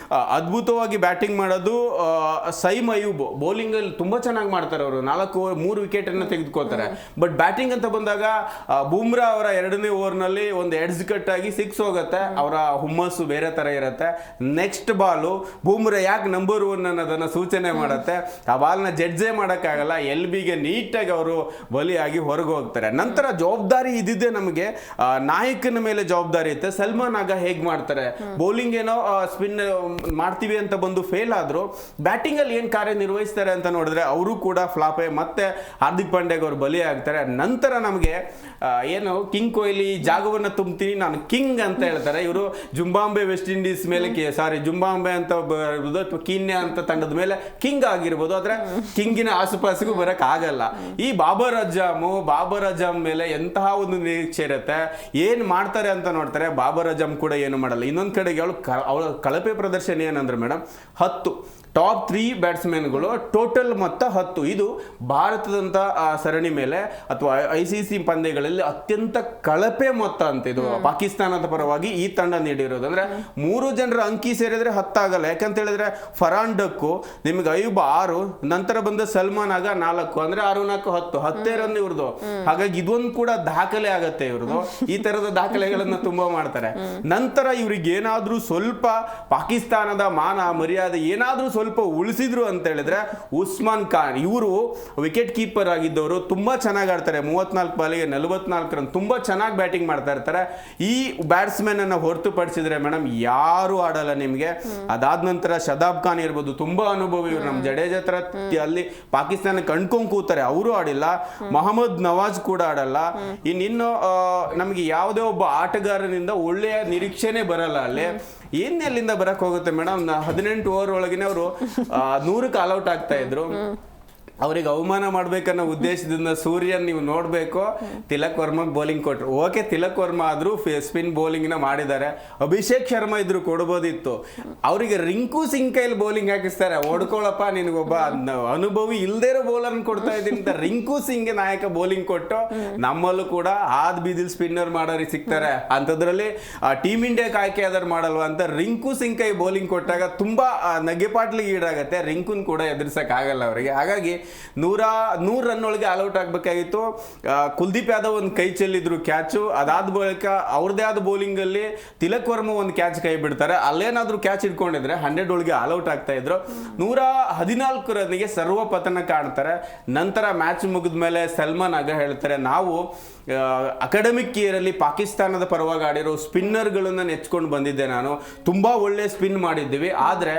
Speaker 4: ಅದ್ಭುತವಾಗಿ ಬ್ಯಾಟಿಂಗ್ ಮಾಡೋದು ಸೈಮ್ ಅಯೂಬ್. ಬೌಲಿಂಗ್ ಅಲ್ಲಿ ತುಂಬಾ ಚೆನ್ನಾಗಿ ಮಾಡ್ತಾರೆ ಅವರು. 4 ಓವರ್ 3 ವಿಕೆಟ್ ಅನ್ನ ತೆಗೆದುಕೋತಾರೆ. ಬಟ್ ಬ್ಯಾಟಿಂಗ್ ಅಂತ ಬಂದಾಗ ಬುಮ್ರಾ ಅವರ 2ನೇ ಓವರ್ ನಲ್ಲಿ ಒಂದು ಎಡ್ಜ್ ಕಟ್ ಆಗಿ 6 ಹೋಗುತ್ತೆ. ಅವರ ಹುಮ್ಮಸ್ಸು ಬೇರೆ ತರ ಇರುತ್ತೆ. ನೆಕ್ಸ್ಟ್ ಬಾಲು ಬೂಮ್ರಾ ಯಾಕೆ ನಂಬರ್ 1 ಅನ್ನೋದನ್ನ ಸೂಚನೆ ಮಾಡುತ್ತೆ. ಆ ಬಾಲ್ನ ಜಡ್ಜೇ ಮಾಡಕ್ಕಾಗಲ್ಲ. LBಗೆ ನೀಟಾಗಿ ಅವರು ಬಲಿಯಾಗಿ ಹೊರಗೆ ಹೋಗ್ತಾರೆ. ನಂತರ ಜವಾಬ್ದಾರಿ ಇದ್ದಿದ್ದೆ ನಮಗೆ ನಾಯಕನ ಮೇಲೆ ಜವಾಬ್ದಾರಿ ಇರುತ್ತೆ. ಸಲ್ಮಾನ್ ಆಗ ಹೇಗ್ ಮಾಡ್ತಾರೆ, ಬೌಲಿಂಗ್ ಏನೋ ಸ್ಪಿನ್ ಮಾಡ್ತೀವಿ ಅಂತ ಬಂದು ಫೇಲ್ ಆದ್ರು, ಬ್ಯಾಟಿಂಗ್ ಅಲ್ಲಿ ಏನ್ ಕಾರ್ಯ ನಿರ್ವಹಿಸ್ತಾರೆ ಅಂತ ನೋಡಿದ್ರೆ ಅವರು ಕೂಡ ಫ್ಲಾಪೇ. ಮತ್ತೆ ಹಾರ್ದಿಕ್ ಪಾಂಡ್ಯಗೆ ಅವರು ಬಲಿ ಆಗ್ತಾರೆ. ನಂತರ ನಮಗೆ ಏನು ಕಿಂಗ್ ಕೊಹ್ಲಿ ಜಾಗವನ್ನ ತುಂಬ್ತೀನಿ ನಾನು ಕಿಂಗ್ ಅಂತ ಹೇಳ್ತಾರೆ. ಇವರು ಜುಂಬಾಂಬೆ ವೆಸ್ಟ್ ಇಂಡೀಸ್ ಮೇಲೆ ಜುಂಬಾಂಬೆ ಅಂತ ಕೀನ್ಯಾ ಅಂತ ತಂಡದ ಮೇಲೆ ಕಿಂಗ್ ಆಗಿರ್ಬೋದು, ಆದ್ರೆ ಕಿಂಗಿನ ಆಸುಪಾಸಿಗೂ ಬರಕ್ ಆಗಲ್ಲ. ಈ ಬಾಬರ್ ಅಜಮ್ ಮೇಲೆ ಎಂತಹ ಒಂದು ನಿರೀಕ್ಷೆ ಇರುತ್ತೆ. ಏನ್ ಮಾಡ್ತಾರೆ ಅಂತ ನೋಡ್ತಾರೆ. ಬಾಬರ್ ಅಜಮ್ ಕೂಡ ಏನು ಮಾಡಲ್ಲ. ಇನ್ನೊಂದ್ ಕಡೆಗೆ ಅವಳ ಕಳಪೆ ಪ್ರದರ್ಶನ ಏನಂದ್ರೆ ಮೇಡಮ್ 10 ಟಾಪ್ 3 ಬ್ಯಾಟ್ಸ್ಮನ್ಗಳು ಟೋಟಲ್ ಮೊತ್ತ 10. ಇದು ಭಾರತದಂತ ಸರಣಿ ಮೇಲೆ ಅಥವಾ ICC ಪಂದ್ಯಗಳಲ್ಲಿ ಅತ್ಯಂತ ಕಳಪೆ ಮೊತ್ತ ಅಂತ ಇದು ಪಾಕಿಸ್ತಾನದ ಪರವಾಗಿ ಈ ತಂಡ ನೀಡಿರೋದು. ಅಂದ್ರೆ 3 ಜನರ ಅಂಕಿ ಸೇರಿದ್ರೆ 10 ಆಗಲ್ಲ. ಯಾಕಂತ ಹೇಳಿದ್ರೆ ಫರಾನ್ ಡಕ್ಕು, ನಿಮ್ಗೆ ಅಯೂಬ್ 6, ನಂತರ ಬಂದ ಸಲ್ಮಾನ್ ಆಗ 4, ಅಂದ್ರೆ 6, 4, 10 ರನ್ ಇವ್ರದ್ದು. ಹಾಗಾಗಿ ಇದೊಂದು ಕೂಡ ದಾಖಲೆ ಆಗತ್ತೆ ಇವ್ರದ್ದು. ಈ ತರದ ದಾಖಲೆಗಳನ್ನ ತುಂಬಾ ಮಾಡ್ತಾರೆ. ನಂತರ ಇವ್ರಿಗೆ ಏನಾದ್ರೂ ಸ್ವಲ್ಪ ಪಾಕಿಸ್ತಾನದ ಮಾನ ಮರ್ಯಾದೆ ಏನಾದ್ರೂ ಸ್ವಲ್ಪ ಉಳಿಸಿದ್ರು ಅಂತ ಹೇಳಿದ್ರೆ ಉಸ್ಮಾನ್ ಖಾನ್, ಇವರು ವಿಕೆಟ್ ಕೀಪರ್ ಆಗಿದ್ದವರು, ತುಂಬಾ ಚೆನ್ನಾಗಿ ಆಡ್ತಾರೆ. 34 ಬಾಲಿಗೆ 44 ರನ್, ತುಂಬಾ ಚೆನ್ನಾಗಿ ಬ್ಯಾಟಿಂಗ್ ಮಾಡ್ತಾ ಇರ್ತಾರೆ. ಈ ಬ್ಯಾಟ್ಸ್ಮನ್ ಅನ್ನ ಹೊರತುಪಡಿಸಿದ್ರೆ ಮೇಡಮ್ ಯಾರು ಆಡಲ್ಲ ನಿಮ್ಗೆ. ಅದಾದ ನಂತರ ಶದಾಬ್ ಖಾನ್ ಇರ್ಬೋದು, ತುಂಬಾ ಅನುಭವಿ ಇವರು. ನಮ್ಮ ಜಡೇಜಾ ತರ ಅಲ್ಲಿ ಪಾಕಿಸ್ತಾನ ಕಣ್ಕೊಂಡ್ ಕೂತಾರೆ, ಅವರು ಆಡಿಲ್ಲ. ಮೊಹಮ್ಮದ್ ನವಾಜ್ ಕೂಡ ಆಡಲ್ಲ. ಇನ್ನು ನಮ್ಗೆ ಯಾವುದೇ ಒಬ್ಬ ಆಟಗಾರನಿಂದ ಒಳ್ಳೆಯ ನಿರೀಕ್ಷೆನೆ ಬರಲ್ಲ ಅಲ್ಲಿ. ಎಲ್ಲಿಂದ ಬರಕ್ ಹೋಗುತ್ತೆ ಮೇಡಮ್? 18 ಓವರ್ ಒಳಗಿನ ಅವರು 100ಕ್ಕೆ ಆಲ್ಔಟ್ ಆಗ್ತಾ ಇದ್ರು. ಅವ್ರಿಗೆ ಅವಮಾನ ಮಾಡ್ಬೇಕನ್ನೋ ಉದ್ದೇಶದಿಂದ ಸೂರ್ಯನ್ ನೀವು ನೋಡ್ಬೇಕು, ತಿಲಕ್ ವರ್ಮಾಗ್ ಬೌಲಿಂಗ್ ಕೊಟ್ರು. ಓಕೆ, ತಿಲಕ್ ವರ್ಮಾ ಆದ್ರೂ ಸ್ಪಿನ್ ಬೌಲಿಂಗ್ ನ ಮಾಡಿದ್ದಾರೆ. ಅಭಿಷೇಕ್ ಶರ್ಮಾ ಇದ್ರು ಕೊಡ್ಬೋದಿತ್ತು. ಅವರಿಗೆ ರಿಂಕು ಸಿಂಗ್ ಕೈಲಿ ಬೌಲಿಂಗ್ ಹಾಕಿಸ್ತಾರೆ. ಹೊಡ್ಕೊಳಪ್ಪ, ನಿನಗೊಬ್ಬ ಅನುಭವಿ ಇಲ್ದೇ ಇರೋ ಬೌಲರ್ ಕೊಡ್ತಾ ಇದ್ದೀನಿ ಅಂತ ರಿಂಕು ಸಿಂಗ್ ನಾಯಕ ಬೌಲಿಂಗ್ ಕೊಟ್ಟು ನಮ್ಮಲ್ಲೂ ಕೂಡ ಆದ್ ಬೀದಿಲ್ ಸ್ಪಿನ್ನರ್ ಮಾಡೋರಿಗೆ ಸಿಗ್ತಾರೆ. ಅಂತದ್ರಲ್ಲಿ ಟೀಮ್ ಇಂಡಿಯಾಕ್ಕೆ ಆಯ್ಕೆ ಆದ್ರೆ ಮಾಡಲ್ವಾ ಅಂತ ರಿಂಕು ಸಿಂಗ್ ಕೈ ಬೌಲಿಂಗ್ ಕೊಟ್ಟಾಗ ತುಂಬಾ ನಗೆಪಾಟ್ಲಿಗೆ ಈಡಾಗತ್ತೆ. ರಿಂಕುನ್ ಕೂಡ ಎದುರಿಸಕ್ ಆಗಲ್ಲ ಅವರಿಗೆ. ಹಾಗಾಗಿ 100 ರನ್ ಒಳಗೆ ಆಲ್ಔಟ್ ಆಗ್ಬೇಕಾಗಿತ್ತು. ಕುಲ್ದೀಪ್ ಯಾದವ್ ಒಂದು ಕೈ ಚೆಲ್ಲಿದ್ರು ಕ್ಯಾಚು. ಅದಾದ ಬಳಿಕ ಅವ್ರದೇ ಆದ ಬೌಲಿಂಗ್ ಅಲ್ಲಿ ತಿಲಕ್ ವರ್ಮಾ ಒಂದು ಕ್ಯಾಚ್ ಕೈ ಬಿಡ್ತಾರೆ. ಅಲ್ಲೇನಾದ್ರೂ ಕ್ಯಾಚ್ ಇಟ್ಕೊಂಡಿದ್ರೆ 100 ಒಳಗೆ ಆಲ್ಔಟ್ ಆಗ್ತಾ ಇದ್ರು. 114 ರನ್ನಿಗೆ ಸರ್ವ ಪತನ ಕಾಣ್ತಾರೆ. ನಂತರ ಮ್ಯಾಚ್ ಮುಗಿದ ಮೇಲೆ ಸಲ್ಮಾನ್ ಆಗ ಹೇಳ್ತಾರೆ, ನಾವು ಅಕಾಡೆಮಿಕ್ ಇಯರ್ ಅಲ್ಲಿ ಪಾಕಿಸ್ತಾನದ ಪರವಾಗಿ ಆಡಿರೋ ಸ್ಪಿನ್ನರ್ಗಳನ್ನ ನೆಚ್ಕೊಂಡು ಬಂದಿದ್ದೆ. ನಾನು ತುಂಬಾ ಒಳ್ಳೆ ಸ್ಪಿನ್ ಮಾಡಿದ್ದೀವಿ, ಆದ್ರೆ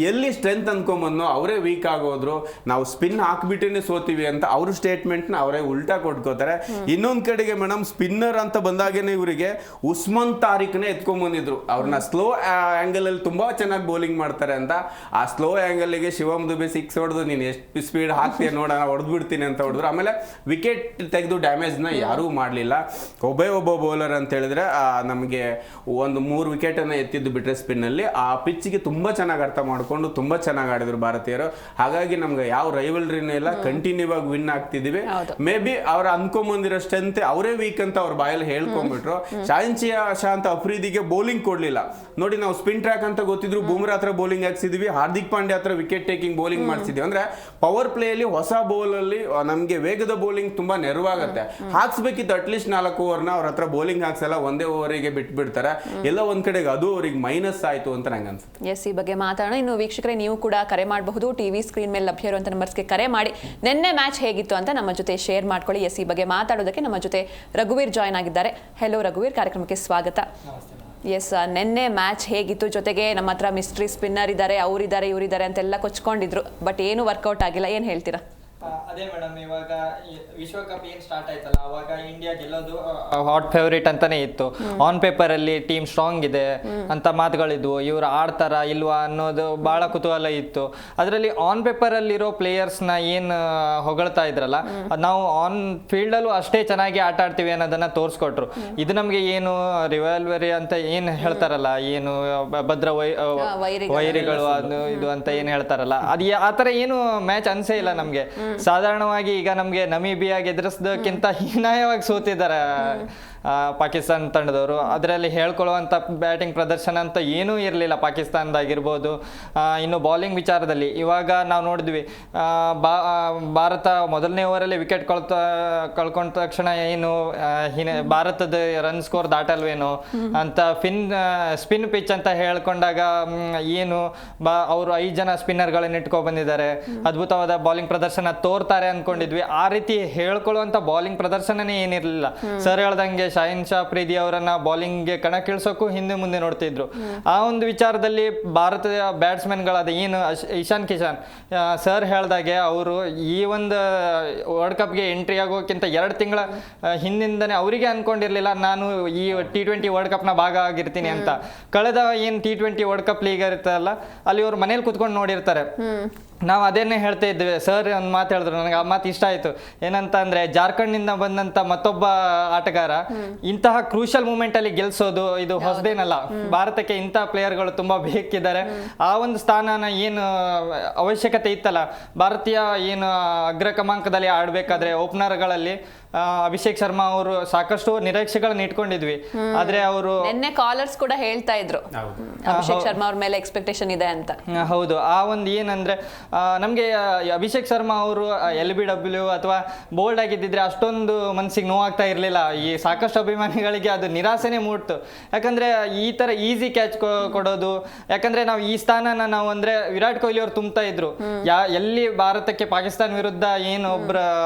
Speaker 4: ಎಲ್ಲಿ ಸ್ಟ್ರೆಂತ್ ಅನ್ಕೊಂಬಂದು ಅವರೇ ವೀಕ್ ಆಗೋದ್ರು. ನಾವು ಸ್ಪಿನ್ ಹಾಕ್ಬಿಟ್ಟೇನೆ ಸೋತೀವಿ ಅಂತ ಅವ್ರ ಸ್ಟೇಟ್ಮೆಂಟ್ ನ ಅವರೇ ಉಲ್ಟಾ ಕೊಟ್ಕೋತಾರೆ. ಇನ್ನೊಂದ್ ಕಡೆಗೆ ಮೇಡಮ್, ಸ್ಪಿನ್ನರ್ ಅಂತ ಬಂದಾಗೇನೆ ಇವರಿಗೆ ಉಸ್ಮಾನ್ ತಾರಿಕ್ನೇ ಎತ್ಕೊಂಡ್ ಬಂದಿದ್ರು. ಅವ್ರನ್ನ ಸ್ಲೋ ಆಂಗಲ್ ಅಲ್ಲಿ ತುಂಬಾ ಚೆನ್ನಾಗಿ ಬೌಲಿಂಗ್ ಮಾಡ್ತಾರೆ ಅಂತ. ಆ ಸ್ಲೋ ಆಂಗಲ್ ಗೆ ಶಿವಮ್ ದುಬೆ 6 ಹೊಡೆದು ನೀನು ಎಷ್ಟು ಸ್ಪೀಡ್ ಹಾಕ್ತೀಯ ನೋಡೋಣ, ಹೊಡೆದ್ಬಿಡ್ತೀನಿ ಅಂತ ಹೊಡೆದ್ರು. ಆಮೇಲೆ ವಿಕೆಟ್ ತೆಗೆದು ಡ್ಯಾಮೇಜ್ ನ ಯಾರೂ ಮಾಡಲಿಲ್ಲ. ಒಬ್ಬ ಬೌಲರ್ ಅಂತ ಹೇಳಿದ್ರೆ ನಮಗೆ ಒಂದು 3 ವಿಕೆಟ್ ಅನ್ನ ಎತ್ತಿದ್ದು ಬಿಟ್ರೆ ಸ್ಪಿನ್ ಅಲ್ಲಿ. ಆ ಪಿಚ್ಗೆ ತುಂಬಾ ಚೆನ್ನಾಗಿ ಅರ್ಥ ಮಾಡ್ಕೊಂಡು ತುಂಬಾ ಚೆನ್ನಾಗಿ ಆಡಿದ್ರು ಭಾರತೀಯರು. ಹಾಗಾಗಿ ನಮ್ಗೆ ಯಾವ ರೈವಲ್ರಿನೂ ಇಲ್ಲ, ಕಂಟಿನ್ಯೂ ಆಗಿ ವಿನ್ ಆಗ್ತಿದೀವಿ. ಮೇ ಬಿ ಅವ್ರ ಅನ್ಕೊಂಬಂದಿರೋ ಸ್ಟ್ರೆಂತ್ ಅವರೇ ವೀಕ್ ಅಂತ ಅವ್ರ ಬಾಯಲ್ಲಿ ಹೇಳ್ಕೊಂಡ್ಬಿಟ್ರು. ಶಾ ಅಂತ ಅಫ್ರೀದಿಗೆ ಬೌಲಿಂಗ್ ಕೊಡ್ಲಿಲ್ಲ ನೋಡಿ. ನಾವು ಸ್ಪಿನ್ ಟ್ರ್ಯಾಕ್ ಅಂತ ಗೊತ್ತಿದ್ರು, ಬೂಮ್ರಾ ಹತ್ರ ಬೌಲಿಂಗ್ ಹಾಕ್ಸಿದ್ವಿ, ಹಾರ್ದಿಕ್ ಪಾಂಡ್ಯ ಹತ್ರ ವಿಕೆಟ್ ಟೇಕಿಂಗ್ ಬೌಲಿಂಗ್ ಮಾಡಿಸಿದ್ವಿ. ಅಂದ್ರೆ ಪವರ್ ಪ್ಲೇ ಅಲ್ಲಿ ಹೊಸ ಬೌಲ್ ಅಲ್ಲಿ ನಮ್ಗೆ ವೇಗದ ಬೌಲಿಂಗ್ ತುಂಬಾ ನೆರವಾಗುತ್ತೆ. ಹಾಕ್ಸ್ಬೇಕಿತ್ತು ಅಟ್ಲೀಸ್ಟ್ 4 ಓವರ್ನ, ಅವ್ರ ಹತ್ರ ಬೌಲಿಂಗ್ ಹಾಕ್ಸಲ್ಲ, ಒಂದೇ ಓವರಿಗೆ ಬಿಟ್ಬಿಡ್ತಾರೆ. ಎಲ್ಲ ಒಂದ್ ಕಡೆಗೆ ಅದು ಅವ್ರಿಗೆ ಮೈನಸ್ ಆಯ್ತು ಅಂತ ನಂಗೆ ಅನ್ಸುತ್ತೆ.
Speaker 3: ಎಸ್, ಈ ಬಗ್ಗೆ ಮಾತಾಡೋಣ. ಇನ್ನು ವೀಕ್ಷಕರೇ, ನೀವು ಕೂಡ ಕರೆ ಮಾಡಬಹುದು. ಟಿವಿ ಸ್ಕ್ರೀನ್ ಮೇಲೆ ಲಭ್ಯ ಇರುವಂತ ನಂಬರ್ಸ್ಗೆ ಕರೆ ಮಾಡಿ ನಿನ್ನೆ ಮ್ಯಾಚ್ ಹೇಗಿತ್ತು ಅಂತ ನಮ್ಮ ಜೊತೆ ಶೇರ್ ಮಾಡ್ಕೊಳ್ಳಿ. ಎಸ್, ಈ ಬಗ್ಗೆ ಮಾತಾಡೋದಕ್ಕೆ ನಮ್ಮ ಜೊತೆ ರಘುವೀರ್ ಜಾಯ್ನ್ ಆಗಿದ್ದಾರೆ. ಹೆಲೋ ರಘುವೀರ್, ಕಾರ್ಯಕ್ರಮಕ್ಕೆ ಸ್ವಾಗತ. ಎಸ್, ನಿನ್ನೆ ಮ್ಯಾಚ್ ಹೇಗಿತ್ತು? ಜೊತೆಗೆ ನಮ್ಮ ಹತ್ರ ಮಿಸ್ಟ್ರಿ ಸ್ಪಿನ್ನರ್ ಇದ್ದಾರೆ, ಅವರಿದ್ದಾರೆ, ಇವರಿದ್ದಾರೆ ಅಂತೆಲ್ಲ ಕೊಚ್ಕೊಂಡಿದ್ರು, ಬಟ್ ಏನು ವರ್ಕೌಟ್ ಆಗಿಲ್ಲ. ಏನು ಹೇಳ್ತೀರಾ?
Speaker 2: ಅದೇ ಮೇಡಮ್, ಇವಾಗ ವಿಶ್ವಕಪ್ ಏನ್ ಸ್ಟಾರ್ಟ್ ಆಯ್ತಲ್ಲ, ಅವಾಗ ಇಂಡಿಯಾ ಗೆಲ್ಲೋದು ಹಾಟ್ ಫೇವರೇಟ್ ಅಂತಾನೆ ಇತ್ತು. ಆನ್ ಪೇಪರ್ ಅಲ್ಲಿ ಟೀಮ್ ಸ್ಟ್ರಾಂಗ್ ಇದೆ ಅಂತ ಮಾತುಗಳಿದ್ವು. ಇವ್ರು ಆಡ್ತಾರ ಇಲ್ವಾ ಅನ್ನೋದು ಬಹಳ ಕುತೂಹಲ ಇತ್ತು. ಅದರಲ್ಲಿ ಆನ್ ಪೇಪರ್ ಅಲ್ಲಿರೋ ಪ್ಲೇಯರ್ಸ್ ನ ಏನ್ ಹೊಗಳ್ತಾ ಇದ್ರಲ್ಲ, ನಾವು ಆನ್ ಫೀಲ್ಡ್ ಅಲ್ಲೂ ಅಷ್ಟೇ ಚೆನ್ನಾಗಿ ಆಟ ಆಡ್ತೀವಿ ಅನ್ನೋದನ್ನ ತೋರಿಸ್ಕೊಟ್ರು. ಇದು ನಮ್ಗೆ ಏನು ರಿವಲ್ವರಿ ಅಂತ ಏನ್ ಹೇಳ್ತಾರಲ್ಲ, ಏನು ಭದ್ರ ವೈರಿಗಳು ಅದು ಇದು ಅಂತ ಏನ್ ಹೇಳ್ತಾರಲ್ಲ, ಅದು ಆತರ ಏನು ಮ್ಯಾಚ್ ಅನ್ಸೇ ಇಲ್ಲ ನಮ್ಗೆ. ಸಾಧಾರಣವಾಗಿ ಈಗ ನಮ್ಗೆ ನಮೀಬಿಯಾಗೆ ಎದುರಿಸೋದಕ್ಕಿಂತ ಹೀನಾಯವಾಗಿ ಸೋತಿದ್ದಾರೆ ಪಾಕಿಸ್ತಾನ ತಂಡದವರು. ಅದರಲ್ಲಿ ಹೇಳ್ಕೊಳ್ಳುವಂಥ ಬ್ಯಾಟಿಂಗ್ ಪ್ರದರ್ಶನ ಅಂತ ಏನೂ ಇರಲಿಲ್ಲ ಪಾಕಿಸ್ತಾನದಾಗಿರ್ಬೋದು. ಇನ್ನು ಬೌಲಿಂಗ್ ವಿಚಾರದಲ್ಲಿ ಇವಾಗ ನಾವು ನೋಡಿದ್ವಿ, ಭಾರತ ಮೊದಲನೇ ಓವರಲ್ಲಿ ವಿಕೆಟ್ ಕಳ್ಕೊಂಡ ತಕ್ಷಣ ಏನು ಭಾರತದ ರನ್ ಸ್ಕೋರ್ ದಾಟಲ್ವೇನೋ ಅಂತ ಸ್ಪಿನ್ ಪಿಚ್ ಅಂತ ಹೇಳ್ಕೊಂಡಾಗ ಏನು ಅವರು 5 ಜನ ಸ್ಪಿನ್ನರ್ಗಳನ್ನ ಇಟ್ಕೊ ಬಂದಿದ್ದಾರೆ, ಅದ್ಭುತವಾದ ಬೌಲಿಂಗ್ ಪ್ರದರ್ಶನ ತೋರ್ತಾರೆ ಅನ್ಕೊಂಡಿದ್ವಿ. ಆ ರೀತಿ ಹೇಳ್ಕೊಳ್ಳುವಂಥ ಬೌಲಿಂಗ್ ಪ್ರದರ್ಶನನೇ ಏನಿರಲಿಲ್ಲ. ಸರ್ ಹೇಳ್ದಂಗೆ ಶಾಹಿನ್ ಶಾ ಅಫ್ರಿದಿ ಅವರನ್ನ ಬೌಲಿಂಗ್ಗೆ ಕಣಕ್ಕಿಳಿಸೋಕ್ಕೂ ಹಿಂದೆ ಮುಂದೆ ನೋಡ್ತಿದ್ರು. ಆ ಒಂದು ವಿಚಾರದಲ್ಲಿ ಭಾರತದ ಬ್ಯಾಟ್ಸ್ಮನ್ಗಳಾದ ಏನು ಇಶಾನ್ ಕಿಶನ್ ಸರ್ ಹೇಳ್ದಾಗೆ ಅವರು ಈ ಒಂದು ವರ್ಲ್ಡ್ ಕಪ್ಗೆ ಎಂಟ್ರಿ ಆಗೋಕ್ಕಿಂತ 2 ತಿಂಗಳ ಹಿಂದಿಂದನೇ ಅವರಿಗೆ ಅನ್ಕೊಂಡಿರ್ಲಿಲ್ಲ ನಾನು ಈ T20 ವರ್ಲ್ಡ್ ಕಪ್ನ ಭಾಗ ಆಗಿರ್ತೀನಿ ಅಂತ. ಕಳೆದ ಏನು T20 ವರ್ಲ್ಡ್ ಕಪ್ ಲೀಗ್ ಇರ್ತಲ್ಲ, ಅಲ್ಲಿ ಅವ್ರು ಮನೇಲಿ ಕುತ್ಕೊಂಡು ನೋಡಿರ್ತಾರೆ. ನಾವು ಅದೇನೇ ಹೇಳ್ತಾ ಇದ್ವಿ. ಸರ್ ಒಂದು ಮಾತು ಹೇಳಿದ್ರು, ನನಗೆ ಆ ಮಾತು ಇಷ್ಟ ಆಯಿತು. ಏನಂತ ಅಂದರೆ, ಜಾರ್ಖಂಡ್ನಿಂದ ಬಂದಂಥ ಮತ್ತೊಬ್ಬ ಆಟಗಾರ ಇಂತಹ ಕ್ರೂಷಲ್ ಮೂಮೆಂಟಲ್ಲಿ ಗೆಲ್ಸೋದು ಇದು ಹೊಸದೇನಲ್ಲ. ಭಾರತಕ್ಕೆ ಇಂಥ ಪ್ಲೇಯರ್ಗಳು ತುಂಬ ಬೇಕಿದ್ದಾರೆ. ಆ ಒಂದು ಸ್ಥಾನನ ಏನು ಅವಶ್ಯಕತೆ ಇತ್ತಲ್ಲ, ಭಾರತೀಯ ಏನು ಅಗ್ರ ಕ್ರಮಾಂಕದಲ್ಲಿ ಆಡಬೇಕಾದ್ರೆ ಓಪನರ್ಗಳಲ್ಲಿ ಅಭಿಷೇಕ್ ಶರ್ಮಾ ಅವರು ಸಾಕಷ್ಟು ನಿರೀಕ್ಷೆಗಳನ್ನ ಇಟ್ಕೊಂಡಿದ್ವಿ. ಆದ್ರೆ ಅವರು
Speaker 3: ನಿನ್ನೆ ಕಾಲರ್ಸ್ ಕೂಡ ಹೇಳ್ತಾ ಇದ್ರು ಅಭಿಷೇಕ್ ಶರ್ಮಾ ಅವ್ರ ಮೇಲೆ ಎಕ್ಸ್ಪೆಕ್ಟೇಷನ್ ಇದೆ ಅಂತ.
Speaker 2: ಹೌದು, ಆ ಒಂದು ಏನಂದ್ರೆ ನಮಗೆ ಅಭಿಷೇಕ್ ಶರ್ಮಾ ಅವರು LBW ಅಥವಾ ಬೋಲ್ಡ್ ಆಗಿದ್ದಿದ್ರೆ ಅಷ್ಟೊಂದು ಮನಸ್ಸಿಗೆ ನೋವಾಗ್ತಾ ಇರಲಿಲ್ಲ. ಈ ಸಾಕಷ್ಟು ಅಭಿಮಾನಿಗಳಿಗೆ ಅದು ನಿರಾಸೆನೇ ಮೂಡ್ತು. ಯಾಕಂದ್ರೆ ಈ ತರ ಈಸಿ ಕ್ಯಾಚ್ ಕೊಡೋದು, ಯಾಕಂದ್ರೆ ನಾವು ಈ ಸ್ಥಾನನ ನಾವು ಅಂದ್ರೆ ವಿರಾಟ್ ಕೊಹ್ಲಿ ಅವರು ತುಂಬ್ತಾ ಇದ್ರು. ಎಲ್ಲಿ ಭಾರತಕ್ಕೆ ಪಾಕಿಸ್ತಾನ ವಿರುದ್ಧ ಏನು ಒಬ್ಬರ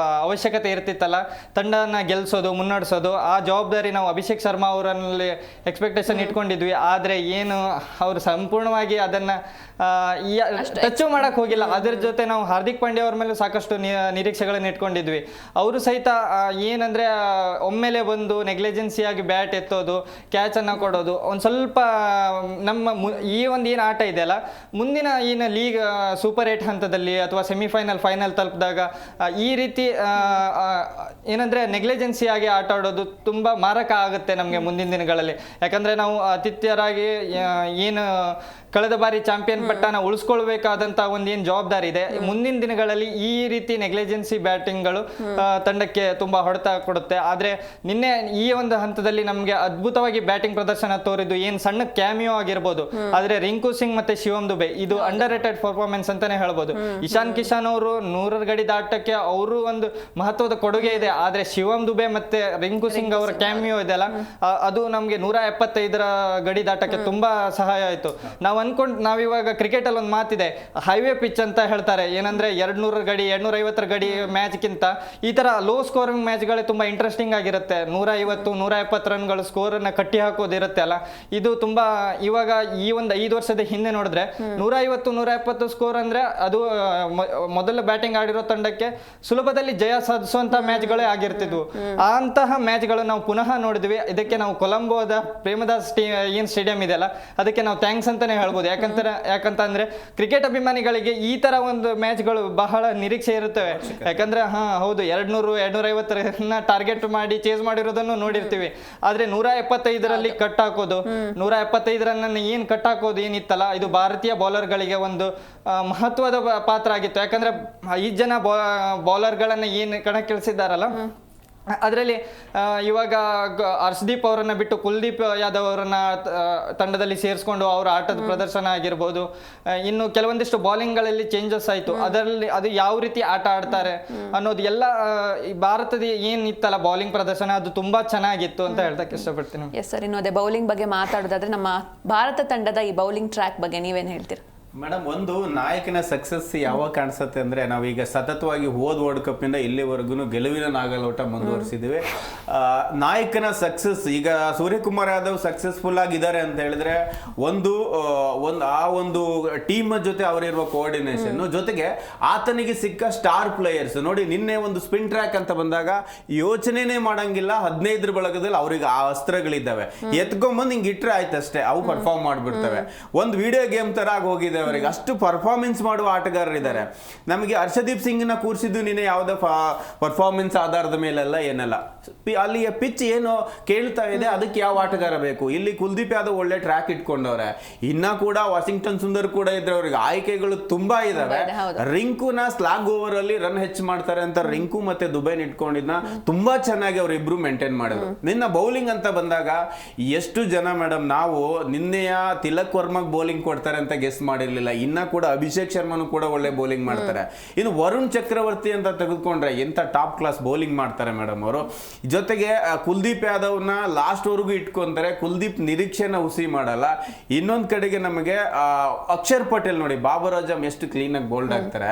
Speaker 2: ಅವಶ್ಯಕತೆ ಇರ್ತಿತ್ತಲ್ಲ, ತಂಡನ ಗೆಲ್ಸೋದು, ಮುನ್ನಡೆಸೋದು, ಆ ಜವಾಬ್ದಾರಿ ನಾವು ಅಭಿಷೇಕ್ ಶರ್ಮಾ ಅವರಲ್ಲಿ ಎಕ್ಸ್ಪೆಕ್ಟೇಷನ್ ಇಟ್ಕೊಂಡಿದ್ವಿ. ಆದ್ರೆ ಏನು ಅವರು ಸಂಪೂರ್ಣವಾಗಿ ಅದನ್ನ ಟಚ್ ಮಾಡಕ್ ಹೋಗಿಲ್ಲ. ಅದ್ರ ಜೊತೆ ನಾವು ಹಾರ್ದಿಕ್ ಪಾಂಡ್ಯ ಅವ್ರ ಮೇಲೆ ಸಾಕಷ್ಟು ನಿರೀಕ್ಷೆಗಳನ್ನ ಇಟ್ಕೊಂಡಿದ್ವಿ. ಅವರು ಸಹಿತ ಏನಂದ್ರೆ ಒಮ್ಮೆಲೆ ಬಂದು ನೆಗ್ಲಿಜೆನ್ಸಿಯಾಗಿ ಬ್ಯಾಟ್ ಎತ್ತೋದು, ಕ್ಯಾಚ್ ಅನ್ನ ಕೊಡೋದು, ಒಂದ್ ಸ್ವಲ್ಪ ನಮ್ಮ ಈ ಒಂದು ಏನು ಆಟ ಇದೆಯಲ್ಲ, ಮುಂದಿನ ಏನು ಲೀಗ್ ಸೂಪರ್ 8 ಹಂತದಲ್ಲಿ ಅಥವಾ ಸೆಮಿಫೈನಲ್ ಫೈನಲ್ ತಲುಪಿದಾಗ ಈ ರೀತಿ ಏನಂದ್ರೆ ನೆಗ್ಲಿಜೆನ್ಸಿ ಆಗಿ ಆಟ ಆಡೋದು ತುಂಬಾ ಮಾರಕ ಆಗುತ್ತೆ ನಮಗೆ ಮುಂದಿನ ದಿನಗಳಲ್ಲಿ. ಯಾಕಂದ್ರೆ ನಾವು ಆತಿಥ್ಯರಾಗಿ ಏನು ಕಳೆದ ಬಾರಿ ಚಾಂಪಿಯನ್ ಪಟ್ಟನ ಉಳಿಸ್ಕೊಳ್ಬೇಕಾದಂತ ಒಂದೇನು ಜವಾಬ್ದಾರಿ ಇದೆ. ಮುಂದಿನ ದಿನಗಳಲ್ಲಿ ಈ ರೀತಿ ನೆಗ್ಲಿಜೆನ್ಸಿ ಬ್ಯಾಟಿಂಗ್ಗಳು ತಂಡಕ್ಕೆ ತುಂಬಾ ಹೊಡೆತ ಕೊಡುತ್ತೆ. ಆದ್ರೆ ನಿನ್ನೆ ಈ ಒಂದು ಹಂತದಲ್ಲಿ ನಮ್ಗೆ ಅದ್ಭುತವಾಗಿ ಬ್ಯಾಟಿಂಗ್ ಪ್ರದರ್ಶನ ತೋರಿದ್ದು ಏನು ಸಣ್ಣ ಕ್ಯಾಮಿಯೋ ಆಗಿರ್ಬೋದು. ಆದ್ರೆ ರಿಂಕು ಸಿಂಗ್ ಮತ್ತೆ ಶಿವಮ್ ದುಬೆ ಇದು ಅಂಡರ್ ರೇಟೆಡ್ ಪರ್ಫಾರ್ಮೆನ್ಸ್ ಅಂತಾನೆ ಹೇಳ್ಬೋದು. ಇಶಾನ್ ಕಿಶನ್ ಅವರು 100 ಗಡಿ ದಾಟಕ್ಕೆ ಅವರು ಒಂದು ಮಹತ್ವದ ಕೊಡುಗೆ ಇದೆ. ಆದ್ರೆ ಶಿವಮ್ ದುಬೆ ಮತ್ತೆ ರಿಂಕು ಸಿಂಗ್ ಅವರ ಕ್ಯಾಮಿಯೋ ಇದೆಯಲ್ಲ, ಅದು ನಮ್ಗೆ 175 ಗಡಿ ದಾಟಕ್ಕೆ ತುಂಬಾ ಸಹಾಯ ಆಯ್ತು. ನಾವಿವಾಗ ಕ್ರಿಕೆಟ್ ಅಲ್ಲಿ ಒಂದು ಮಾತಿದೆ, ಹೈವೇ ಪಿಚ್ ಅಂತ ಹೇಳ್ತಾರೆ. ಏನಂದ್ರೆ 200 ಗಡಿ 250 ಗಡಿ ಮ್ಯಾಚ್ಗಿಂತ ಈ ತರ ಲೋ ಸ್ಕೋರಿಂಗ್ ಮ್ಯಾಚ್ಗಳೇ ತುಂಬಾ ಇಂಟ್ರೆಸ್ಟಿಂಗ್ ಆಗಿರುತ್ತೆ. 150-170 ರನ್ಗಳು ಸ್ಕೋರ್ ಅನ್ನ ಕಟ್ಟಿ ಹಾಕೋದಿರುತ್ತೆ ಅಲ್ಲ, ಇದು ತುಂಬಾ ಇವಾಗ ಈ ಒಂದು 5 ವರ್ಷದ ಹಿಂದೆ ನೋಡಿದ್ರೆ 150-170 ಸ್ಕೋರ್ ಅಂದ್ರೆ ಅದು ಮೊದಲ ಬ್ಯಾಟಿಂಗ್ ಆಡಿರೋ ತಂಡಕ್ಕೆ ಸುಲಭದಲ್ಲಿ ಜಯ ಸಾಧಿಸುವಂತ ಮ್ಯಾಚ್ಗಳೇ ಆಗಿರ್ತಿದ್ವು. ಅಂತಹ ಮ್ಯಾಚ್ಗಳು ನಾವು ಪುನಃ ನೋಡಿದ್ವಿ. ಇದಕ್ಕೆ ನಾವು ಕೊಲಂಬೋದ ಪ್ರೇಮದಾಸ್ ಏನ್ ಸ್ಟೇಡಿಯಂ ಇದೆಯಲ್ಲ, ಅದಕ್ಕೆ ನಾವು ಥ್ಯಾಂಕ್ಸ್ ಅಂತಾನೆ ಹೇಳ್ಬೋದು. ಯಾಕಂತಂದ್ರೆ ಕ್ರಿಕೆಟ್ ಅಭಿಮಾನಿಗಳಿಗೆ ಈ ತರ ಒಂದು ಮ್ಯಾಚ್ಗಳು ಬಹಳ ನಿರೀಕ್ಷೆ ಇರುತ್ತವೆ. ಯಾಕಂದ್ರೆ ಹೌದು, 200-250 ರನ್ನ ಟಾರ್ಗೆಟ್ ಮಾಡಿ ಚೇಸ್ ಮಾಡಿರೋದನ್ನು ನೋಡಿರ್ತೀವಿ. ಆದ್ರೆ 175ರಲ್ಲಿ ಕಟ್ ಹಾಕೋದು, 175 ರನ್ನ ಏನ್ ಕಟ್ ಹಾಕೋದು ಏನಿತ್ತಲ್ಲ, ಇದು ಭಾರತೀಯ ಬೌಲರ್ಗಳಿಗೆ ಒಂದು ಮಹತ್ವದ ಪಾತ್ರ ಆಗಿತ್ತು. ಯಾಕಂದ್ರೆ 5 ಜನ ಬೌಲರ್ಗಳನ್ನ ಏನ್ ಕಣಕ್ಕಿಳಿಸಿದ್ದಾರಲ್ಲ, ಅದರಲ್ಲಿ ಇವಾಗ ಹರ್ಷದೀಪ್ ಅವರನ್ನ ಬಿಟ್ಟು ಕುಲ್ದೀಪ್ ಯಾದವ್ ಅವರನ್ನ ತಂಡದಲ್ಲಿ ಸೇರಿಸ್ಕೊಂಡು ಅವರ ಆಟದ ಪ್ರದರ್ಶನ ಆಗಿರ್ಬೋದು, ಇನ್ನು ಕೆಲವೊಂದಿಷ್ಟು ಬಾಲಿಂಗ್ಗಳಲ್ಲಿ ಚೇಂಜಸ್ ಆಯಿತು. ಅದರಲ್ಲಿ ಅದು ಯಾವ ರೀತಿ ಆಟ ಆಡ್ತಾರೆ ಅನ್ನೋದು ಎಲ್ಲ ಈ ಭಾರತದ ಏನಿತ್ತಲ್ಲ ಬಾಲಿಂಗ್ ಪ್ರದರ್ಶನ, ಅದು ತುಂಬಾ ಚೆನ್ನಾಗಿತ್ತು ಅಂತ ಹೇಳಕ್ಕೆ ಇಷ್ಟಪಡ್ತೀನಿ.
Speaker 3: ಎಸ್ ಸರ್, ಇನ್ನು ಅದೇ ಬೌಲಿಂಗ್ ಬಗ್ಗೆ ಮಾತಾಡೋದಾದ್ರೆ ನಮ್ಮ ಭಾರತ ತಂಡದ ಈ ಬೌಲಿಂಗ್ ಟ್ರ್ಯಾಕ್ ಬಗ್ಗೆ ನೀವೇನು ಹೇಳ್ತೀರಾ?
Speaker 4: ಮೇಡಮ್, ಒಂದು ನಾಯಕನ ಸಕ್ಸಸ್ ಯಾವಾಗ ಕಾಣಿಸುತ್ತೆ ಅಂದ್ರೆ, ನಾವೀಗ ಸತತವಾಗಿ ಹೋದ ವರ್ಲ್ಡ್ ಕಪ್ ಇಂದ ಇಲ್ಲಿವರೆಗೂ ಗೆಲುವಿನ ನಾಗಲೋಟ ಮುಂದುವರಿಸಿದ್ದೀವಿ. ನಾಯಕನ ಸಕ್ಸಸ್, ಈಗ ಸೂರ್ಯಕುಮಾರ್ ಯಾದವ್ ಸಕ್ಸಸ್ಫುಲ್ ಆಗಿದ್ದಾರೆ ಅಂತ ಹೇಳಿದ್ರೆ ಆ ಒಂದು ಟೀಮ್ ಜೊತೆ ಅವರಿರುವ ಕೋಆರ್ಡಿನೇಷನ್ ಜೊತೆಗೆ ಆತನಿಗೆ ಸಿಕ್ಕ ಸ್ಟಾರ್ ಪ್ಲೇಯರ್ಸ್ ನೋಡಿ. ನಿನ್ನೆ ಒಂದು ಸ್ಪಿನ್ ಟ್ರ್ಯಾಕ್ ಅಂತ ಬಂದಾಗ ಯೋಚನೆನೇ ಮಾಡಂಗಿಲ್ಲ, 15 ಬಳಗದಲ್ಲಿ ಅವ್ರಿಗೆ ಆ ಅಸ್ತ್ರಗಳಿದ್ದಾವೆ, ಎತ್ಕೊಂಡ್ಬಂದು ಹಿಂಗೆ ಇಟ್ರೆ ಆಯ್ತಷ್ಟೇ, ಅವು ಪರ್ಫಾರ್ಮ್ ಮಾಡ್ಬಿಡ್ತವೆ. ಒಂದು ವಿಡಿಯೋ ಗೇಮ್ ತರ ಆಗಿ ಹೋಗಿದೆ ಅವರಿಗೆ, ಅಷ್ಟು ಪರ್ಫಾರ್ಮೆನ್ಸ್ ಮಾಡುವ ಆಟಗಾರರಿದ್ದಾರೆ. ನಮಗೆ ಹರ್ಷದೀಪ್ ಸಿಂಗ್ ನ ಕೂರಿಸಿದ್ದು ನೀನೆ ಯಾವುದೋ ಪರ್ಫಾರ್ಮೆನ್ಸ್ ಆಧಾರದ ಮೇಲೆಲ್ಲ ಏನಲ್ಲ, ಅಲ್ಲಿಯ ಪಿಚ್ ಏನು ಕೇಳ್ತಾ ಇದೆ ಅದಕ್ಕೆ ಯಾವ ಆಟಗಾರ ಬೇಕು. ಇಲ್ಲಿ ಕುಲ್ದೀಪ್ ಯಾದವ್ ಒಳ್ಳೆ ಟ್ರ್ಯಾಕ್ ಇಟ್ಕೊಂಡವ್ರೆ, ಇನ್ನ ಕೂಡ ವಾಷಿಂಗ್ಟನ್ ಸುಂದರ್ ಕೂಡ ಇದ್ರೆ, ಅವ್ರಿಗೆ ಆಯ್ಕೆಗಳು ತುಂಬಾ ಇದಾವೆ. ರಿಂಕುನ ಸ್ಲಾಗ್ ಓವರ್ ಅಲ್ಲಿ ರನ್ ಹೆಚ್ಚು ಮಾಡ್ತಾರೆ ಅಂತ ರಿಂಕು ಮತ್ತೆ ದುಬೈನ್ ಇಟ್ಕೊಂಡಿದ್ನ ತುಂಬಾ ಚೆನ್ನಾಗಿ ಅವ್ರು ಇಬ್ರು ಮೇಂಟೈನ್ ಮಾಡಿದ್ರು. ನಿನ್ನ ಬೌಲಿಂಗ್ ಅಂತ ಬಂದಾಗ ಎಷ್ಟು ಜನ ಮೇಡಮ್ ನಾವು ನಿನ್ನೆಯ ತಿಲಕ್ ವರ್ಮಾಗ್ ಬೌಲಿಂಗ್ ಕೊಡ್ತಾರೆ ಅಂತ ಗೆಸ್ ಮಾಡಿರ್ಲಿಲ್ಲ. ಇನ್ನ ಕೂಡ ಅಭಿಷೇಕ್ ಶರ್ಮನು ಕೂಡ ಒಳ್ಳೆ ಬೌಲಿಂಗ್ ಮಾಡ್ತಾರೆ. ಇನ್ನು ವರುಣ್ ಚಕ್ರವರ್ತಿ ಅಂತ ತೆಗೆದುಕೊಂಡ್ರೆ ಎಂತ ಟಾಪ್ ಕ್ಲಾಸ್ ಬೌಲಿಂಗ್ ಮಾಡ್ತಾರೆ ಮೇಡಮ್ ಅವರು. ಜೊತೆಗೆ ಕುಲ್ದೀಪ್ ಯಾದವ್ನ ಲಾಸ್ಟ್ ವರೆಗೂ ಇಟ್ಕೊಂತಾರೆ, ಕುಲ್ದೀಪ್ ನಿರೀಕ್ಷೆನ ಹುಸಿ ಮಾಡಲ್ಲ. ಇನ್ನೊಂದ್ ಕಡೆಗೆ ನಮಗೆ ಅಕ್ಷರ್ ಪಟೇಲ್ ನೋಡಿ, ಬಾಬರ್ ಅಜಮ್ ಎಷ್ಟು ಕ್ಲೀನ್ ಆಗಿ ಬೋಲ್ಡ್ ಆಗ್ತಾರೆ,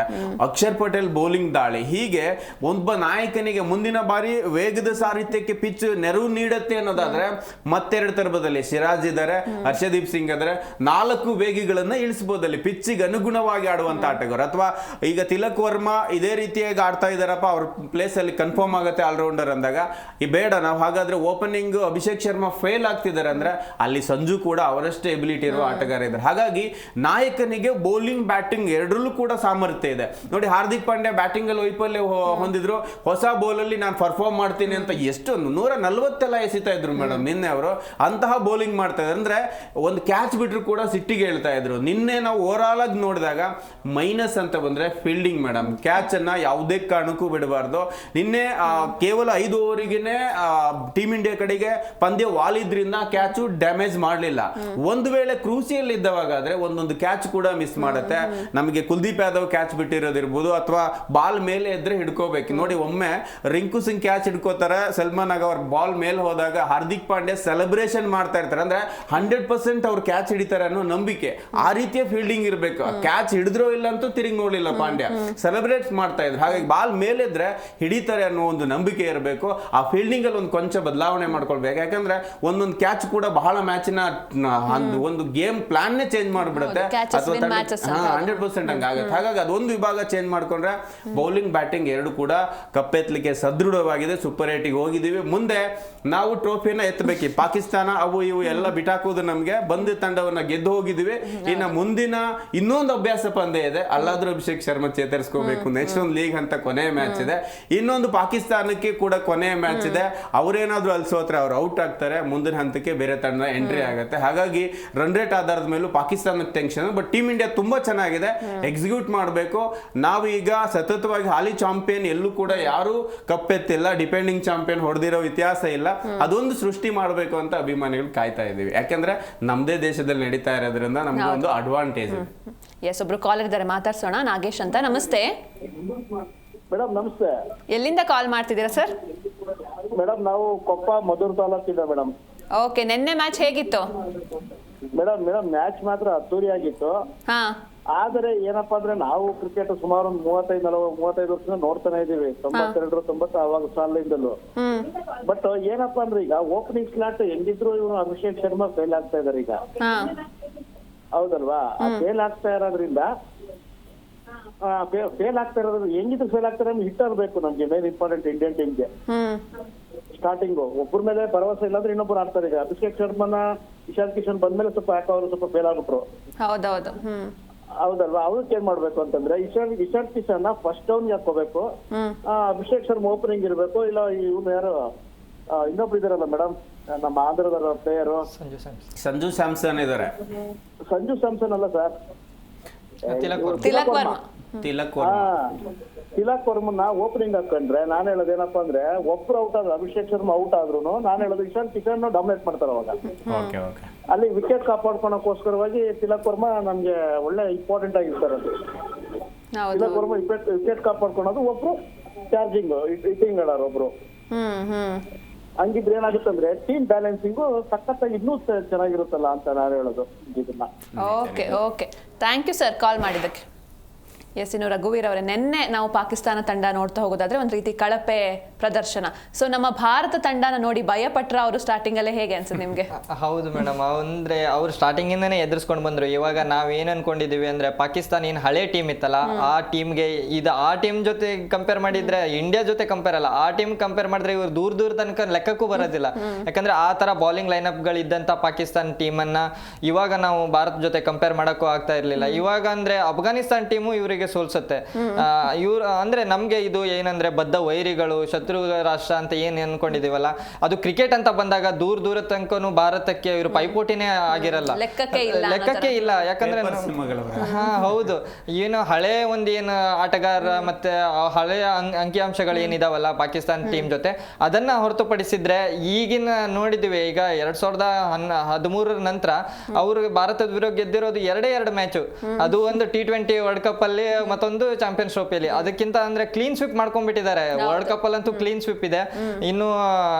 Speaker 4: ಅಕ್ಷರ್ ಪಟೇಲ್ ಬೌಲಿಂಗ್ ದಾಳಿ. ಹೀಗೆ ಒಬ್ಬ ನಾಯಕನಿಗೆ ಮುಂದಿನ ಬಾರಿ ವೇಗದ ಸಾರಥ್ಯಕ್ಕೆ ಪಿಚ್ ನೆರವು ನೀಡುತ್ತೆ ಅನ್ನೋದಾದ್ರೆ ಮತ್ತೆರಡು ತರಬದಲ್ಲಿ ಸಿರಾಜ್ ಇದ್ದಾರೆ, ಹರ್ಷದೀಪ್ ಸಿಂಗ್ ಇದ್ದಾರೆ, 4 ವೇಗಿಗಳನ್ನ ಇಳಿಸಬಹುದು ಸಂದರ್ಭದಲ್ಲಿ ಪಿಚ್ಚಿಗೆ ಅನುಗುಣವಾಗಿ ಆಡುವಂತ ಆಟಗಾರ, ಅಥವಾ ಈಗ ತಿಲಕ್ ವರ್ಮಾ ಇದೇ ರೀತಿಯಾಗಿ ಆಡ್ತಾ ಇದಾರಪ್ಪ, ಅವ್ರ ಪ್ಲೇಸ್ ಅಲ್ಲಿ ಕನ್ಫರ್ಮ್ ಆಗುತ್ತೆ ಆಲ್ರೌಂಡರ್ ಅಂದಾಗ ಈ ಬೇಡ ನಾವು ಹಾಗಾದ್ರೆ ಓಪನಿಂಗ್ ಅಭಿಷೇಕ್ ಶರ್ಮಾ ಫೇಲ್ ಆಗ್ತಿದ್ದಾರೆ ಅಂದ್ರೆ ಅಲ್ಲಿ ಸಂಜು ಕೂಡ ಅವರಷ್ಟೇ ಎಬಿಲಿಟಿ ಇರುವ ಆಟಗಾರ ಇದ್ದಾರೆ. ಹಾಗಾಗಿ ನಾಯಕನಿಗೆ ಬೌಲಿಂಗ್ ಬ್ಯಾಟಿಂಗ್ ಎರಡರಲ್ಲೂ ಕೂಡ ಸಾಮರ್ಥ್ಯ ಇದೆ. ನೋಡಿ, ಹಾರ್ದಿಕ್ ಪಾಂಡ್ಯ ಬ್ಯಾಟಿಂಗ್ ಅಲ್ಲಿ ವೈಫಲ್ಯ ಹೊಂದಿದ್ರು, ಹೊಸ ಬೌಲ್ ಅಲ್ಲಿ ನಾನು ಪರ್ಫಾರ್ಮ್ ಮಾಡ್ತೀನಿ ಅಂತ ಎಷ್ಟೊಂದು 140 ಎಸಿತಾ ಇದ್ರು ಮೇಡಮ್ ನಿನ್ನೆ ಅವರು. ಅಂತಹ ಬೌಲಿಂಗ್ ಮಾಡ್ತಾ ಇದ್ರು ಅಂದ್ರೆ ಒಂದು ಕ್ಯಾಚ್ ಬಿಟ್ರು ಕೂಡ ಸಿಟ್ಟಿಗೆ ಹೇಳ್ತಾ ಇದ್ರು. ನಿನ್ನೆ ನಾವು ಓವರ್ ಆಲ್ ಆಗಿ ನೋಡಿದಾಗ ಮೈನಸ್ ಅಂತ ಬಂದ್ರೆ ಫೀಲ್ಡಿಂಗ್ ಮೇಡಮ್. ಕ್ಯಾಚ್ ಅನ್ನ ಯಾವುದೇ ಕಾರಣಕ್ಕೂ ಬಿಡಬಾರ್ದು. ನಿನ್ನೆ ಕೇವಲ 5 ಓವರಿಗೆನೆ ಟೀಮ್ ಇಂಡಿಯಾ ಕಡೆಗೆ ಪಂದ್ಯ ವಾಲಿದ್ರಿಂದ ಕ್ಯಾಚು ಡ್ಯಾಮೇಜ್ ಮಾಡಲಿಲ್ಲ. ಒಂದು ವೇಳೆ ಕ್ರೂಸಿಯಲ್ ಇದ್ದವಾಗಾದ್ರೆ ಒಂದೊಂದು ಕ್ಯಾಚ್ ಕೂಡ ಮಿಸ್ ಮಾಡುತ್ತೆ. ನಮಗೆ ಕುಲ್ದೀಪ್ ಯಾದವ್ ಕ್ಯಾಚ್ ಬಿಟ್ಟಿರೋದಿರ್ಬೋದು, ಅಥವಾ ಬಾಲ್ ಮೇಲೆ ಇದ್ರೆ ಹಿಡ್ಕೋಬೇಕು. ನೋಡಿ, ಒಮ್ಮೆ ರಿಂಕು ಸಿಂಗ್ ಕ್ಯಾಚ್ ಹಿಡ್ಕೋತಾರೆ, ಸಲ್ಮಾನ್ ಆಗ ಅವ್ರ ಬಾಲ್ ಮೇಲೆ ಹೋದಾಗ ಹಾರ್ದಿಕ್ ಪಾಂಡ್ಯ ಸೆಲೆಬ್ರೇಷನ್ ಮಾಡ್ತಾ ಇರ್ತಾರೆ. ಅಂದ್ರೆ 100% ಅವ್ರು ಕ್ಯಾಚ್ ಹಿಡಿತಾರೆ ಅನ್ನೋ ನಂಬಿಕೆ. ಆ ರೀತಿಯ ಫೀಲ್ಡಿಂಗ್ ಇರಬೇಕು. ಕ್ಯಾಚ್ ಹಿಡಿದ್ರೋ ಇಲ್ಲ ಅಂತೂ ತಿರುಗಿ ನೋಡ್ಲಿಲ್ಲ ಪಾಂಡ್ಯ, ಸೆಲೆಬ್ರೇಟ್ ಮಾಡ್ತಾ ಇದ್ರು. ಹಾಗಾಗಿ ಬಾಲ್ ಮೇಲಿದ್ರೆ ಹಿಡಿತಾರೆ ಅನ್ನೋ ಒಂದು ನಂಬಿಕೆ ಇರಬೇಕು. ಆ ಫೀಲ್ಡಿಂಗ್ ಅಲ್ಲಿ ಒಂದು ಕೊಂಚ ಬದಲಾವಣೆ ಮಾಡ್ಕೊಳ್ಬೇಕು. ಯಾಕಂದ್ರೆ ಒಂದೊಂದು ಕ್ಯಾಚ್ ಕೂಡ ಬಹಳ ಮ್ಯಾಚಿನ ಒಂದು ಗೇಮ್ ಪ್ಲಾನ್ ಚೇಂಜ್ ಮಾಡ್ಬಿಡುತ್ತೆ. 100% ಹಂಗಾಗುತ್ತೆ. ಹಾಗಾಗಿ ಅದೊಂದು ವಿಭಾಗ ಚೇಂಜ್ ಮಾಡ್ಕೊಂಡ್ರೆ ಬೌಲಿಂಗ್ ಬ್ಯಾಟಿಂಗ್ ಎರಡು ಕೂಡ ಕಪ್ಪೆತ್ತಲಿಕ್ಕೆ ಸದೃಢವಾಗಿದೆ. ಸೂಪರ್ 8ಗೆ ಹೋಗಿದ್ದೀವಿ. ಮುಂದೆ ನಾವು ಟ್ರೋಫಿಯನ್ನ ಎತ್ತಬೇಕು. ಪಾಕಿಸ್ತಾನ ಅವು ಇವು ಎಲ್ಲ ಬಿಟಾಕೋದು ನಮ್ಗೆ ಬಂದ ತಂಡವನ್ನ ಗೆದ್ದು ಹೋಗಿದ್ದೀವಿ. ಇನ್ನು ಮುಂದಿನ ಇನ್ನೊಂದು ಅಭ್ಯಾಸ ಪಂದ್ಯ ಇದೆ, ಅಲ್ಲಾದ್ರೂ ಅಭಿಷೇಕ್ ಶರ್ಮಾ ಚೇತರಿಸ್ಕೋಬೇಕು. ನೆಕ್ಸ್ಟ್ ಒಂದು ಲೀಗ್ ಅಂತ ಕೊನೆಯ ಮ್ಯಾಚ್ ಇದೆ. ಇನ್ನೊಂದು ಪಾಕಿಸ್ತಾನಕ್ಕೆ ಕೂಡ ಕೊನೆಯ ಮ್ಯಾಚ್ ಇದೆ. ಅವ್ರೇನಾದ್ರೂ ಅಲ್ಲಿ ಸೋತ್ರೆ ಅವ್ರು ಔಟ್ ಆಗ್ತಾರೆ. ಮುಂದಿನ ಹಂತಕ್ಕೆ ಬೇರೆ ತಂಡ ಎಂಟ್ರಿ ಆಗುತ್ತೆ. ಹಾಗಾಗಿ ರನ್ ರೇಟ್ ಆಧಾರದ ಮೇಲೂ ಪಾಕಿಸ್ತಾನಕ್ಕೆ ಟೆನ್ಷನ್. ಬಟ್ ಟೀಮ್ ಇಂಡಿಯಾ ತುಂಬಾ ಚೆನ್ನಾಗಿದೆ, ಎಕ್ಸಿಕ್ಯೂಟ್ ಮಾಡಬೇಕು. ನಾವು ಈಗ ಸತತವಾಗಿ ಹಾಲಿ ಚಾಂಪಿಯನ್, ಎಲ್ಲೂ ಕೂಡ ಯಾರು ಕಪ್ಪೆತ್ತಿಲ್ಲ, ಡಿಪೆಂಡಿಂಗ್ ಚಾಂಪಿಯನ್ ಹೊಡೆದಿರೋ ಇತಿಹಾಸ ಇಲ್ಲ. ಅದೊಂದು ಸೃಷ್ಟಿ ಮಾಡಬೇಕು ಅಂತ ಅಭಿಮಾನಿಗಳು ಕಾಯ್ತಾ ಇದೀವಿ. ಯಾಕಂದ್ರೆ ನಮ್ದೇ ದೇಶದಲ್ಲಿ ನಡೀತಾ ಇರೋದ್ರಿಂದ ನಮ್ಗೆ ಒಂದು ಅಡ್ವಾಂಟೇಜ್ ಇದೆ.
Speaker 3: ಎಸ್, ಒಬ್ರು ಕಾಲರ್ ಇದ್ದಾರೆ, ಮಾತಾಡ್ಸೋಣ. ನಾಗೇಶ್ ಅಂತ. ನಮಸ್ತೆ
Speaker 5: ಮೇಡಮ್. ನಮಸ್ತೆ.
Speaker 3: ಎಲ್ಲಿಂದ ಕಾಲ್ ಮಾಡ್ತಿದ್ದೀರಾ ಸರ್?
Speaker 5: ಮೇಡಮ್, ನಾವು ಕೊಪ್ಪ ಮಧುರ್ ತಾಲೂಕಿಂದ ಮೇಡಮ್.
Speaker 3: ಓಕೆ, ನಿನ್ನೆ ಮ್ಯಾಚ್ ಹೇಗಿತ್ತು?
Speaker 5: ಮೇಡಮ್ ಮ್ಯಾಚ್ ಮಾತ್ರ ಅದ್ದೂರಿ ಆಗಿತ್ತು.
Speaker 3: ಹಾ,
Speaker 5: ಆದರೆ ಏನಪ್ಪಾ ಅಂದ್ರೆ ನಾವು ಕ್ರಿಕೆಟ್ ಸುಮಾರು ಒಂದು 35 ವರ್ಷದಿಂದ ನೋಡ್ತಾನೆ ಇದೀವಿ. 92 90 ಅವಾಗ ಸಾಲಿಂದಲೂ. ಬಟ್ ಏನಪ್ಪಾ ಅಂದ್ರೆ ಈಗ ಓಪನಿಂಗ್ ಸ್ಲಾಟ್ ಹೆಂಗಿದ್ರು ಇವನು ಅಭಿಷೇಕ್ ಶರ್ಮಾ ಫೇಲ್ ಆಗ್ತಾ ಇದಾರೆ ಈಗ. ಹೌದಲ್ವಾ? ಫೇಲ್ ಆಗ್ತಾ ಇರೋದ್ರಿಂದ ಹೆಂಗಿದ್ರು ಫೇಲ್ ಆಗ್ತಾರೆ ಹಿಟ್ಟರ್ ಬೇಕು ನಮ್ಗೆ. ಮೇನ್ ಇಂಪಾರ್ಟೆಂಟ್ ಇಂಡಿಯನ್ ಟೀಮ್ಗೆ ಸ್ಟಾರ್ಟಿಂಗ್ ಒಬ್ಬರ ಮೇಲೆ ಭರವಸೆ ಇಲ್ಲಾಂದ್ರೆ ಇನ್ನೊಬ್ರು ಆಡ್ತಾರೆ. ಈಗ ಅಭಿಷೇಕ್ ಶರ್ಮನ ಇಶಾನ್ ಕಿಶನ್ ಬಂದ್ಮೇಲೆ ಸ್ವಲ್ಪ ಯಾಕೆ ಅವರು ಸ್ವಲ್ಪ ಫೇಲ್ ಆಗ್ಬಿಟ್ರು.
Speaker 3: ಹೌದೌದು.
Speaker 5: ಹೌದಲ್ವಾ? ಅವ್ರಿಗೆ ಏನ್ ಮಾಡ್ಬೇಕು ಅಂತಂದ್ರೆ ಇಶಾನ್ ಕಿಶನ್ ಫಸ್ಟ್ ಡೌನ್ ಹಾಕೋಬೇಕು. ಅಭಿಷೇಕ್ ಶರ್ಮಾ ಓಪನಿಂಗ್ ಇರ್ಬೇಕು. ಇಲ್ಲ ಇವ್ನು ಯಾರು ಇನ್ನೊಬ್ರು ಇದಾರಲ್ಲ ಮೇಡಮ್, ನಮ್ಮ ಆಂಧ್ರದ ಪ್ಲೇಯರು
Speaker 4: ಸಂಜು ಸ್ಯಾಮ್ಸನ್ ಇದಾರೆ.
Speaker 5: ಸಂಜು ಸ್ಯಾಮ್ಸನ್ ಅಲ್ಲ ಸರ್, ತಿಲಕ್ ವರ್ಮನ್ನ ಓಪನಿಂಗ್ ಹಾಕೊಂಡ್ರೆ ನಾನು ಹೇಳೋದೇನಪ್ಪಾ ಅಂದ್ರೆ ಒಬ್ರು ಔಟ್ ಆದ್ರೆ ಅಭಿಷೇಕ್ ಶರ್ಮಾ ಔಟ್ ಆದ್ರೂ ನಾನು ಹೇಳೋದು ಇಶಾನ್ ಕಿಶನ್ ಡಾಮಿನೇಟ್ ಮಾಡ್ತಾರೆ. ಅವಾಗ ಅಲ್ಲಿ ವಿಕೆಟ್ ಕಾಪಾಡ್ಕೊಳಕೋಸ್ಕರವಾಗಿ ತಿಲಕ್ ವರ್ಮಾ ನಮ್ಗೆ ಒಳ್ಳೆ ಇಂಪಾರ್ಟೆಂಟ್ ಆಗಿರ್ತಾರೆ. ತಿಲಕ್ ವರ್ಮಾ ವಿಕೆಟ್ ಕಾಪಾಡ್ಕೊಳೋದು, ಒಬ್ರು ಚಾರ್ಜಿಂಗ್ ಹಿಟ್ಟಿಂಗ್ ಆಡೋರು ಒಬ್ರು. ಹಂಗಿದ್ರೆ ಏನಾಗುತ್ತೆ ಅಂದ್ರೆ ಟೀಮ್ ಬ್ಯಾಲೆನ್ಸಿಂಗು ಸಖತ್ತಾಗಿ ಇನ್ನೂ ಚೆನ್ನಾಗಿರುತ್ತಲ್ಲ ಅಂತ ನಾನು ಹೇಳೋದು ಇದನ್ನ.
Speaker 3: Okay, thank you sir call ಮಾಡಿದ್ದಕ್ಕೆ. ಎಸ್, ಇನ್ನು ರಘುವೀರ್ ಅವರೇ, ನಿನ್ನೆ ನಾವು ಪಾಕಿಸ್ತಾನ ತಂಡ ನೋಡ್ತಾ ಹೋಗೋದಾದ್ರೆ ಒಂದು ರೀತಿ ಕಳಪೆ ಪ್ರದರ್ಶನ. ಸೊ ನಮ್ಮ ಭಾರತ ತಂಡನ ನೋಡಿ ಭಯಪಟ್ರ ಅವರು ಸ್ಟಾರ್ಟಿಂಗ್ ಅಲ್ಲೇ, ಹೇಗೆ ಅನ್ಸುತ್ತೆ ನಿಮ್ಗೆ?
Speaker 2: ಹೌದು ಮೇಡಮ್, ಅಂದ್ರೆ ಅವ್ರು ಸ್ಟಾರ್ಟಿಂಗ್ ಇಂದಾನೆ ಎದುರಿಸ್ಕೊಂಡು ಬಂದ್ರು. ಇವಾಗ ನಾವ್ ಏನ್ ಅನ್ಕೊಂಡಿದೀವಿ ಅಂದ್ರೆ ಪಾಕಿಸ್ತಾನ ಏನ್ ಹಳೆ ಟೀಮ್ ಇತ್ತಲ್ಲ, ಆ ಟೀಮ್ಗೆ ಆ ಟೀಮ್ ಜೊತೆ ಕಂಪೇರ್ ಮಾಡಿದ್ರೆ ಇಂಡಿಯಾ ಜೊತೆ ಕಂಪೇರ್ ಅಲ್ಲ, ಆ ಟೀಮ್ ಕಂಪೇರ್ ಮಾಡಿದ್ರೆ ಇವ್ರು ದೂರ ತನಕ ಲೆಕ್ಕಕ್ಕೂ ಬರೋದಿಲ್ಲ. ಯಾಕಂದ್ರೆ ಆ ತರ ಬೌಲಿಂಗ್ ಲೈನ್ಅಪ್ ಗಳಿದ್ದಂತ ಪಾಕಿಸ್ತಾನ ಟೀಮ್ ಅನ್ನ ಇವಾಗ ನಾವು ಭಾರತ ಜೊತೆ ಕಂಪೇರ್ ಮಾಡಕ್ಕೂ ಆಗ್ತಾ ಇರ್ಲಿಲ್ಲ. ಇವಾಗ ಅಂದ್ರೆ ಅಫ್ಘಾನಿಸ್ತಾನ್ ಟೀಮು ಇವರಿಗೆ ಸೋಲ್ಸುತ್ತೆ. ಇವ್ರು ಅಂದ್ರೆ ನಮ್ಗೆ ಇದು ಏನಂದ್ರೆ ಬದ್ಧ ವೈರಿಗಳು, ಶತ್ರು ರಾಷ್ಟ್ರ ಅಂತ ಏನ್ ಅನ್ಕೊಂಡಿದೀವಲ್ಲ, ಅದು ಕ್ರಿಕೆಟ್ ಅಂತ ಬಂದಾಗ ದೂರ ತನಕನು ಭಾರತಕ್ಕೆ ಇವರು ಪೈಪೋಟಿನೇ ಆಗಿರಲ್ಲ, ಲೆಕ್ಕಕ್ಕೆ ಇಲ್ಲ. ಯಾಕಂದ್ರೆ ಹೌದು, ಏನು ಹಳೆ ಒಂದೇನು ಆಟಗಾರ ಮತ್ತೆ ಹಳೆಯ ಅಂಕಿಅಂಶಗಳು ಏನಿದಾವಲ್ಲ ಪಾಕಿಸ್ತಾನ ಟೀಮ್ ಜೊತೆ, ಅದನ್ನ ಹೊರತುಪಡಿಸಿದ್ರೆ ಈಗಿನ ನೋಡಿದ್ವಿ. ಈಗ 2013 ನಂತರ ಅವರು ಭಾರತದ ವಿರುದ್ಧ ಗೆದ್ದಿರೋದು 2 ಮ್ಯಾಚು. ಅದು ಒಂದು T20 ವರ್ಲ್ಡ್ ಕಪ್ ಅಲ್ಲಿ ಮತ್ತೊಂದು ಚಾಂಪಿಯನ್ಸ್ ಟ್ರೋಫಿಯಲ್ಲಿ. ಅದಕ್ಕಿಂತ ಅಂದ್ರೆ ಕ್ಲೀನ್ ಸ್ವೀಪ್ ಮಾಡ್ಕೊಂಡ್ಬಿಟ್ಟಿದ್ದಾರೆ. ವರ್ಲ್ಡ್ ಕಪ್ ಅಲ್ಲಂತೂ ಕ್ಲೀನ್ ಸ್ವೀಪ್ ಇದೆ. ಇನ್ನು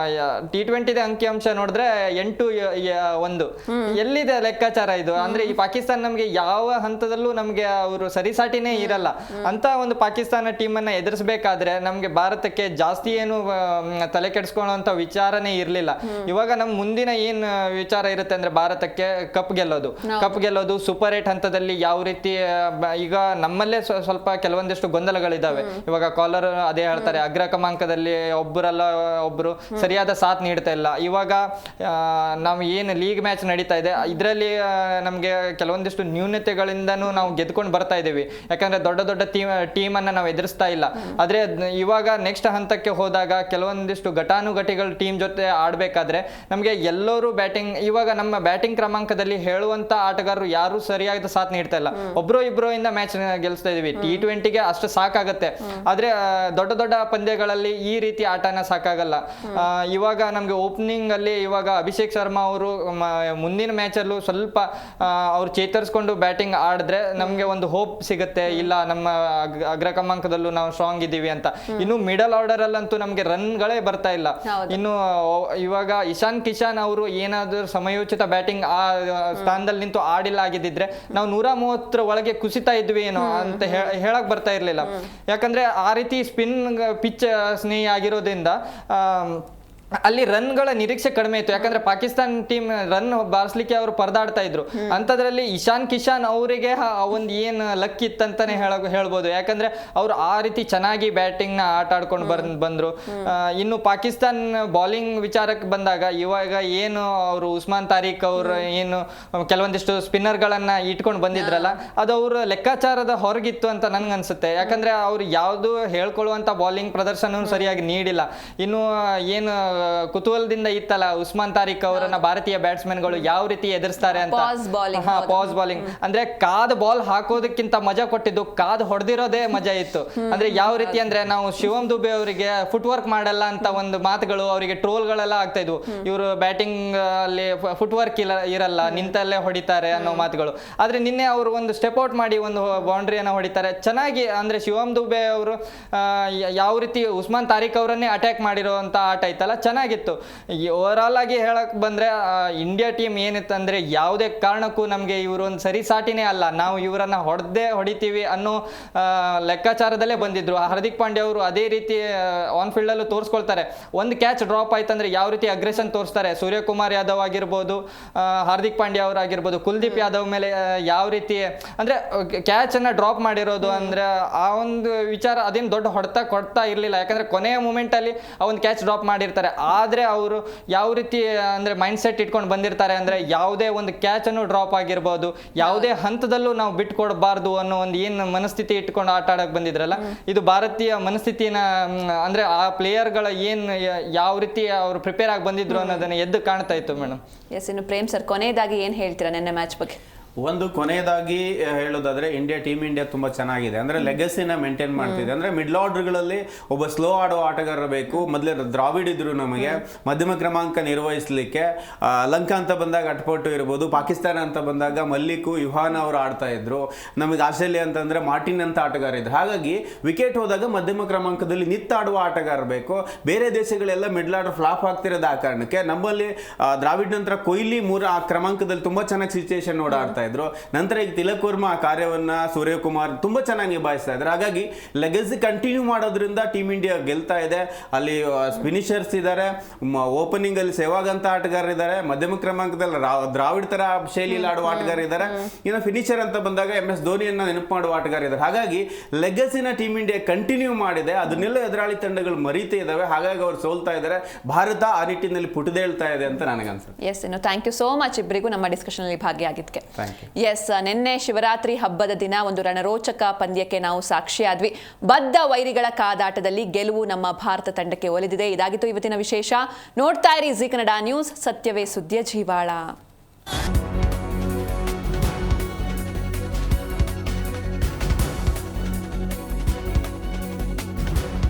Speaker 2: T20 ಅಂಕಿಅಂಶ ನೋಡಿದ್ರೆ 8-1 ಎಲ್ಲಿದೆ ಲೆಕ್ಕಾಚಾರ ಇದು? ಅಂದ್ರೆ ಈ ಪಾಕಿಸ್ತಾನ ನಮ್ಗೆ ಯಾವ ಹಂತದಲ್ಲೂ ನಮ್ಗೆ ಅವರು ಸರಿಸಾಟಿನೇ ಇರಲ್ಲ. ಅಂತ ಒಂದು ಪಾಕಿಸ್ತಾನ ಟೀಮ್ ಅನ್ನ ಎದುರಿಸಬೇಕಾದ್ರೆ ನಮ್ಗೆ ಭಾರತಕ್ಕೆ ಜಾಸ್ತಿ ಏನು ತಲೆ ಕೆಡಿಸ್ಕೊಳ್ಳುವಂತ ವಿಚಾರನೇ ಇರ್ಲಿಲ್ಲ. ಇವಾಗ ನಮ್ ಮುಂದಿನ ಏನ್ ವಿಚಾರ ಇರುತ್ತೆ ಅಂದ್ರೆ ಭಾರತಕ್ಕೆ ಕಪ್ ಗೆಲ್ಲೋದು ಸೂಪರ್ 8 ಹಂತದಲ್ಲಿ ಯಾವ ರೀತಿ. ಈಗ ನಮ್ಮಲ್ಲೇ ಸ್ವಲ್ಪ ಕೆಲವೊಂದಿಷ್ಟು ಗೊಂದಲಗಳಿದಾವೆ. ಇವಾಗ ಕಾಲರ್ ಅದೇ ಹೇಳ್ತಾರೆ, ಅಗ್ರ ಕ್ರಮಾಂಕದಲ್ಲಿ ಒಬ್ಬರು ಸರಿಯಾದ ಸಾಥ್ ನೀಡ್ತಾ ಇಲ್ಲ. ಇವಾಗ ನಾವು ಏನು ಲೀಗ್ ಮ್ಯಾಚ್ ನಡೀತಾ ಇದೆ ಇದರಲ್ಲಿ ನಮ್ಗೆ ಕೆಲವೊಂದಿಷ್ಟು ನ್ಯೂನತೆಗಳಿಂದನೂ ನಾವು ಗೆದ್ಕೊಂಡು ಬರ್ತಾ ಇದೀವಿ. ಯಾಕಂದ್ರೆ ದೊಡ್ಡ ದೊಡ್ಡ ಟೀಮ್ ಅನ್ನ ನಾವು ಎದುರಿಸ್ತಾ ಇಲ್ಲ. ಆದ್ರೆ ಇವಾಗ ನೆಕ್ಸ್ಟ್ ಹಂತಕ್ಕೆ ಹೋದಾಗ ಕೆಲವೊಂದಿಷ್ಟು ಘಟಾನುಘಟಿಗಳು ಟೀಮ್ ಜೊತೆ ಆಡ್ಬೇಕಾದ್ರೆ ನಮ್ಗೆ ಎಲ್ಲರೂ ಬ್ಯಾಟಿಂಗ್, ಇವಾಗ ನಮ್ಮ ಬ್ಯಾಟಿಂಗ್ ಕ್ರಮಾಂಕದಲ್ಲಿ ಹೇಳುವಂತ ಆಟಗಾರರು ಯಾರು ಸರಿಯಾದ ಸಾಥ್ ನೀಡ್ತಾ ಇಲ್ಲ. ಒಬ್ರು ಇಬ್ರು ಇಂದ ಮ್ಯಾಚ್ ಗೆಲ್ಸ್ತಾ ಇದೀವಿ. T20ಗೆ ಅಷ್ಟು ಸಾಕಾಗತ್ತೆ. ಆದ್ರೆ ದೊಡ್ಡ ದೊಡ್ಡ ಪಂದ್ಯಗಳಲ್ಲಿ ಈ ರೀತಿ ಆಟನ ಸಾಕಾಗಲ್ಲ. ಇವಾಗ ನಮ್ಗೆ ಓಪನಿಂಗ್ ಅಲ್ಲಿ ಇವಾಗ ಅಭಿಷೇಕ್ ಶರ್ಮಾ ಅವರು ಮುಂದಿನ ಮ್ಯಾಚ್ ಅಲ್ಲೂ ಸ್ವಲ್ಪ ಅವ್ರು ಚೇತರಿಸ್ಕೊಂಡು ಬ್ಯಾಟಿಂಗ್ ಆಡಿದ್ರೆ ನಮ್ಗೆ ಒಂದು ಹೋಪ್ ಸಿಗುತ್ತೆ. ಇಲ್ಲ, ನಮ್ಮ ಅಗ್ರ ಕ್ರಮಾಂಕದಲ್ಲೂ ನಾವು ಸ್ಟ್ರಾಂಗ್ ಇದ್ದೀವಿ ಅಂತ. ಇನ್ನು ಮಿಡಲ್ ಆರ್ಡರ್ ಅಲ್ಲಂತೂ ನಮ್ಗೆ ರನ್ಗಳೇ ಬರ್ತಾ ಇಲ್ಲ. ಇನ್ನು ಇವಾಗ ಇಶಾನ್ ಕಿಶನ್ ಅವರು ಏನಾದ್ರೂ ಸಮಯೋಚಿತ ಬ್ಯಾಟಿಂಗ್ ಆ ಸ್ಥಾನದಲ್ಲಿ ನಿಂತು ಆಡಿಲ್ಲ ಆಗಿದ್ದಿದ್ರೆ ನಾವು 130 ಒಳಗೆ ಕುಸಿತಾ ಇದ್ವಿ ಏನೋ ಅಂತ ಹೇಳಕ್ ಬರ್ತಾ ಇರ್ಲಿಲ್ಲ. ಯಾಕಂದ್ರೆ ಆ ರೀತಿ ಸ್ಪಿನ್ ಪಿಚ್ ಸ್ನೇಹಿ ಆಗಿರೋದ್ರಿಂದ ಅಲ್ಲಿ ರನ್ಗಳ ನಿರೀಕ್ಷೆ ಕಡಿಮೆ ಇತ್ತು. ಯಾಕಂದ್ರೆ ಪಾಕಿಸ್ತಾನ ಟೀಮ್ ರನ್ ಬಾರಿಸ್ಲಿಕ್ಕೆ ಅವರು ಪರದಾಡ್ತಾ ಇದ್ರು. ಅಂತದ್ರಲ್ಲಿ ಇಶಾನ್ ಕಿಶನ್ ಅವರಿಗೆ ಒಂದ್ ಏನ್ ಲಕ್ ಇತ್ತಂತಾನೆ ಹೇಳ್ಬೋದು. ಯಾಕಂದ್ರೆ ಅವ್ರು ಆ ರೀತಿ ಚೆನ್ನಾಗಿ ಬ್ಯಾಟಿಂಗ್ ನ ಆಟ ಆಡ್ಕೊಂಡು ಬಂದ್ರು. ಇನ್ನು ಪಾಕಿಸ್ತಾನ್ ಬೌಲಿಂಗ್ ವಿಚಾರಕ್ಕೆ ಬಂದಾಗ ಇವಾಗ ಏನು ಅವರು ಉಸ್ಮಾನ್ ತಾರಿಕ್ ಅವರು ಏನು ಕೆಲವೊಂದಿಷ್ಟು ಸ್ಪಿನ್ನರ್ ಗಳನ್ನ ಇಟ್ಕೊಂಡು ಬಂದಿದ್ರಲ್ಲ, ಅದು ಅವ್ರ ಲೆಕ್ಕಾಚಾರದ ಹೊರಗಿತ್ತು ಅಂತ ನನ್ಗನ್ಸುತ್ತೆ. ಯಾಕಂದ್ರೆ ಅವ್ರು ಯಾವ್ದು ಹೇಳ್ಕೊಳ್ಳುವಂತ ಬೌಲಿಂಗ್ ಪ್ರದರ್ಶನ ಸರಿಯಾಗಿ ನೀಡಿಲ್ಲ. ಇನ್ನು ಏನು ಕುತೂಹಲದಿಂದ ಇತ್ತಲ್ಲ ಉಸ್ಮಾನ್ ತಾರಿಕ್ ಅವರನ್ನ ಭಾರತೀಯ ಬ್ಯಾಟ್ಸ್ಮನ್ ಗಳು ಯಾವ ರೀತಿ ಎದುರಿಸ್ತಾರೆ ಅಂತ. ಪಾಸ್ ಬಾಲಿಂಗ್ ಅಂದ್ರೆ ಕಾದ್ ಬಾಲ್ ಹಾಕೋದಕ್ಕಿಂತ ಮಜಾ ಕೊಟ್ಟಿದ್ದು ಕಾದ್ ಹೊಡೆದಿರೋದೇ ಮಜಾ ಇತ್ತು. ಅಂದ್ರೆ ಯಾವ ರೀತಿ ಅಂದ್ರೆ ನಾವು ಶಿವಮ್ ದುಬೆ ಅವರಿಗೆ ಫುಟ್ ವರ್ಕ್ ಮಾಡಲ್ಲ ಅಂತ ಒಂದು ಮಾತುಗಳು, ಅವರಿಗೆ ಟ್ರೋಲ್ ಗಳೆಲ್ಲ ಆಗ್ತಾ ಇದ್ವು. ಇವರು ಬ್ಯಾಟಿಂಗ್ ಅಲ್ಲಿ ಫುಟ್ ವರ್ಕ್ ಇರಲ್ಲ, ನಿಂತಲ್ಲೇ ಹೊಡಿತಾರೆ ಅನ್ನೋ ಮಾತುಗಳು. ಆದ್ರೆ ನಿನ್ನೆ ಅವರು ಒಂದು ಸ್ಟೆಪ್ ಔಟ್ ಮಾಡಿ ಒಂದು ಬೌಂಡ್ರಿಯನ್ನ ಹೊಡಿತಾರೆ ಚೆನ್ನಾಗಿ. ಅಂದ್ರೆ ಶಿವಮ್ ದುಬೆ ಅವರು ಯಾವ ರೀತಿ ಉಸ್ಮಾನ್ ತಾರಿಕ್ ಅವರನ್ನೇ ಅಟ್ಯಾಕ್ ಮಾಡಿರುವಂತ ಆಟ ಐತಲ್ಲ, ಚೆನ್ನಾಗಿತ್ತು. ಓವರ್ ಆಲ್ ಆಗಿ ಹೇಳಕ್ ಬಂದ್ರೆ ಇಂಡಿಯಾ ಟೀಮ್ ಏನಿತ್ತಂದ್ರೆ ಯಾವುದೇ ಕಾರಣಕ್ಕೂ ನಮ್ಗೆ ಇವರು ಒಂದು ಸರಿಸಾಟಿನೇ ಅಲ್ಲ. ನಾವು ಇವರನ್ನ ಹೊಡಿತೀವಿ ಅನ್ನೋ ಲೆಕ್ಕಾಚಾರದಲ್ಲೇ ಬಂದಿದ್ರು. ಹಾರ್ದಿಕ್ ಪಾಂಡ್ಯ ಅವರು ಅದೇ ರೀತಿ ಆನ್ ಫೀಲ್ಡ್ ಅಲ್ಲೂ ತೋರಿಸ್ಕೊಳ್ತಾರೆ. ಒಂದು ಕ್ಯಾಚ್ ಡ್ರಾಪ್ ಆಯ್ತಂದ್ರೆ ಯಾವ ರೀತಿ ಅಗ್ರೆಷನ್ ತೋರಿಸ್ತಾರೆ. ಸೂರ್ಯಕುಮಾರ್ ಯಾದವ್ ಆಗಿರ್ಬೋದು, ಹಾರ್ದಿಕ್ ಪಾಂಡ್ಯ ಅವರಾಗಿರ್ಬೋದು, ಕುಲ್ದೀಪ್ ಯಾದವ್ ಮೇಲೆ ಯಾವ ರೀತಿ ಅಂದ್ರೆ ಕ್ಯಾಚ್ ಅನ್ನ ಡ್ರಾಪ್ ಮಾಡಿರೋದು ಅಂದ್ರೆ ಆ ಒಂದು ವಿಚಾರ ಅದೇನು ದೊಡ್ಡ ಹೊಡೆತ ಕೊಡ್ತಾ ಇರ್ಲಿಲ್ಲ. ಯಾಕಂದ್ರೆ ಕೊನೆಯ ಮೂಮೆಂಟ್ ಅಲ್ಲಿ ಆ ಒಂದು ಕ್ಯಾಚ್ ಡ್ರಾಪ್ ಮಾಡಿರ್ತಾರೆ. ಆದ್ರೆ ಅವರು ಯಾವ ರೀತಿ ಅಂದ್ರೆ ಮೈಂಡ್ ಸೆಟ್ ಇಟ್ಕೊಂಡು ಬಂದಿರ್ತಾರೆ ಅಂದ್ರೆ ಯಾವುದೇ ಒಂದು ಕ್ಯಾಚ್ ಅನ್ನು ಡ್ರಾಪ್ ಆಗಿರ್ಬೋದು, ಯಾವುದೇ ಹಂತದಲ್ಲೂ ನಾವು ಬಿಟ್ಕೊಡ್ಬಾರ್ದು ಅನ್ನೋ ಒಂದು ಏನ್ ಮನಸ್ಥಿತಿ ಇಟ್ಕೊಂಡು ಆಟ ಆಡಕ್ ಬಂದಿದ್ರಲ್ಲ, ಇದು ಭಾರತೀಯ ಮನಸ್ಥಿತಿನ ಅಂದ್ರೆ ಆ ಪ್ಲೇಯರ್ ಗಳ ಏನ್ ಯಾವ ರೀತಿ ಅವರು ಪ್ರಿಪೇರ್ ಆಗಿ ಬಂದಿದ್ರು ಅನ್ನೋದನ್ನ ಎದ್ದು ಕಾಣ್ತಾ ಇತ್ತು ಮೇಡಮ್.
Speaker 3: ಎಸ್, ಇನ್ನು ಪ್ರೇಮ್ ಸರ್ ಕೊನೆಯದಾಗಿ ಏನ್ ಹೇಳ್ತೀರಾ ನಿನ್ನೆ ಮ್ಯಾಚ್ ಬಗ್ಗೆ?
Speaker 4: ಒಂದು ಕೊನೆಯದಾಗಿ ಹೇಳೋದಾದ್ರೆ ಟೀಮ್ ಇಂಡಿಯಾ ತುಂಬಾ ಚೆನ್ನಾಗಿದೆ. ಅಂದ್ರೆ ಲೆಗಸಿನ ಮೇಂಟೈನ್ ಮಾಡ್ತಿದೆ. ಅಂದ್ರೆ ಮಿಡ್ಲ್ ಆರ್ಡರ್ಗಳಲ್ಲಿ ಒಬ್ಬ ಸ್ಲೋ ಆಡೋ ಆಟಗಾರ ಬೇಕು. ಮೊದಲೇ ದ್ರಾವಿಡ್ ಇದ್ರು ನಮಗೆ ಮಧ್ಯಮ ಕ್ರಮಾಂಕ ನಿರ್ವಹಿಸಲಿಕ್ಕೆ. ಲಂಕಾ ಅಂತ ಬಂದಾಗ ಅಟ್ಪಟ್ಟು ಇರ್ಬೋದು, ಪಾಕಿಸ್ತಾನ ಅಂತ ಬಂದಾಗ ಮಲ್ಲಿಕು ಯುಹಾನ್ ಅವರು ಆಡ್ತಾ ಇದ್ರು. ನಮಗೆ ಆಸ್ಟ್ರೇಲಿಯಾ ಅಂತಂದ್ರೆ ಮಾರ್ಟಿನ್ ಅಂತ ಆಟಗಾರ ಇದ್ರು. ಹಾಗಾಗಿ ವಿಕೆಟ್ ಹೋದಾಗ ಮಧ್ಯಮ ಕ್ರಮಾಂಕದಲ್ಲಿ ನಿತ್ತಾಡುವ ಆಟಗಾರ ಬೇಕು. ಬೇರೆ ದೇಶಗಳೆಲ್ಲ ಮಿಡ್ಲ್ ಆರ್ಡರ್ ಫ್ಲಾಪ್ ಆಗ್ತಿರೋದು ಆ ಕಾರಣಕ್ಕೆ. ನಮ್ಮಲ್ಲಿ ದ್ರಾವಿಡ್ ನಂತರ ಕೊಹ್ಲಿ ಆ ಕ್ರಮಾಂಕದಲ್ಲಿ ತುಂಬಾ ಚೆನ್ನಾಗಿ ಸಿಚುಯೇಷನ್ ಓಡಾಡ್ತಾ ಇದ್ರು. ನಂತರ ಈಗ ತಿಲಕ್ ವರ್ಮಾ ಆ ಕಾರ್ಯವನ್ನ ಸೂರ್ಯಕುಮಾರ್ ತುಂಬಾ ಚೆನ್ನಾಗಿ ನಿಭಾಯಿಸ್ತಾ ಇದ್ರು. ಹಾಗಾಗಿ ಲೆಗಸಿ ಕಂಟಿನ್ಯೂ ಮಾಡೋದ್ರಿಂದ ಟೀಮ್ ಇಂಡಿಯಾ ಗೆಲ್ತಾ ಇದೆ. ಅಲ್ಲಿ ಫಿನಿಷರ್ಸ್ ಇದ್ದಾರೆ, ಓಪನಿಂಗ್ ಅಲ್ಲಿ ಸೆಹ್ವಾಗ್ ಅಂತ ಆಟಗಾರ ಇದ್ದಾರೆ, ಮಧ್ಯಮ ಕ್ರಮಾಂಕದಲ್ಲಿ ದ್ರಾವಿಡ್ ತರ ಶೈಲಿಯಲ್ಲಿ ಆಡುವ ಆಟಗಾರ ಇದ್ದಾರೆ. ಇನ್ನು ಫಿನಿಷರ್ ಅಂತ ಬಂದಾಗ MS ಧೋನಿಯನ್ನ ನೆನಪು ಮಾಡುವ ಆಟಗಾರ ಇದ್ದಾರೆ. ಹಾಗಾಗಿ ಲೆಗಸಿನ ಟೀಮ್ ಇಂಡಿಯಾ ಕಂಟಿನ್ಯೂ ಮಾಡಿದೆ. ಅದನ್ನೆಲ್ಲ ಎದುರಾಳಿ ತಂಡಗಳು ಮರೀತಾ ಇದಾವೆ. ಹಾಗಾಗಿ ಅವರು ಸೋಲ್ತಾ ಇದ್ದಾರೆ. ಭಾರತ ಆ ನಿಟ್ಟಿನಲ್ಲಿ ಪುಟಿದೇಳ್ತಾ ಇದೆ ಅಂತ ನನಗನ್ಸುತ್ತೆ.
Speaker 3: ಎಸ್, ಇನ್ನು ಥ್ಯಾಂಕ್ ಯು ಸೋ ಮಚ್ ಇಬ್ಬರಿಗೂ ನಮ್ಮ ಡಿಸ್ಕಷನ್ ಅಲ್ಲಿ ಭಾಗಿಯಾಗಿದ್ದಕ್ಕೆ. ಎಸ್, ನಿನ್ನೆ ಶಿವರಾತ್ರಿ ಹಬ್ಬದ ದಿನ ಒಂದು ರಣರೋಚಕ ಪಂದ್ಯಕ್ಕೆ ನಾವು ಸಾಕ್ಷಿಯಾದ್ವಿ. ಬದ್ಧ ವೈರಿಗಳ ಕಾದಾಟದಲ್ಲಿ ಗೆಲುವು ನಮ್ಮ ಭಾರತ ತಂಡಕ್ಕೆ ಒಲಿದಿದೆ. ಇದಾಗಿತ್ತು ಇವತ್ತಿನ ವಿಶೇಷ. ನೋಡ್ತಾ ಇರಿ ಜೀ ಕನ್ನಡ ನ್ಯೂಸ್, ಸತ್ಯವೇ ಸುದ್ದಿಯ ಜೀವಾಳ.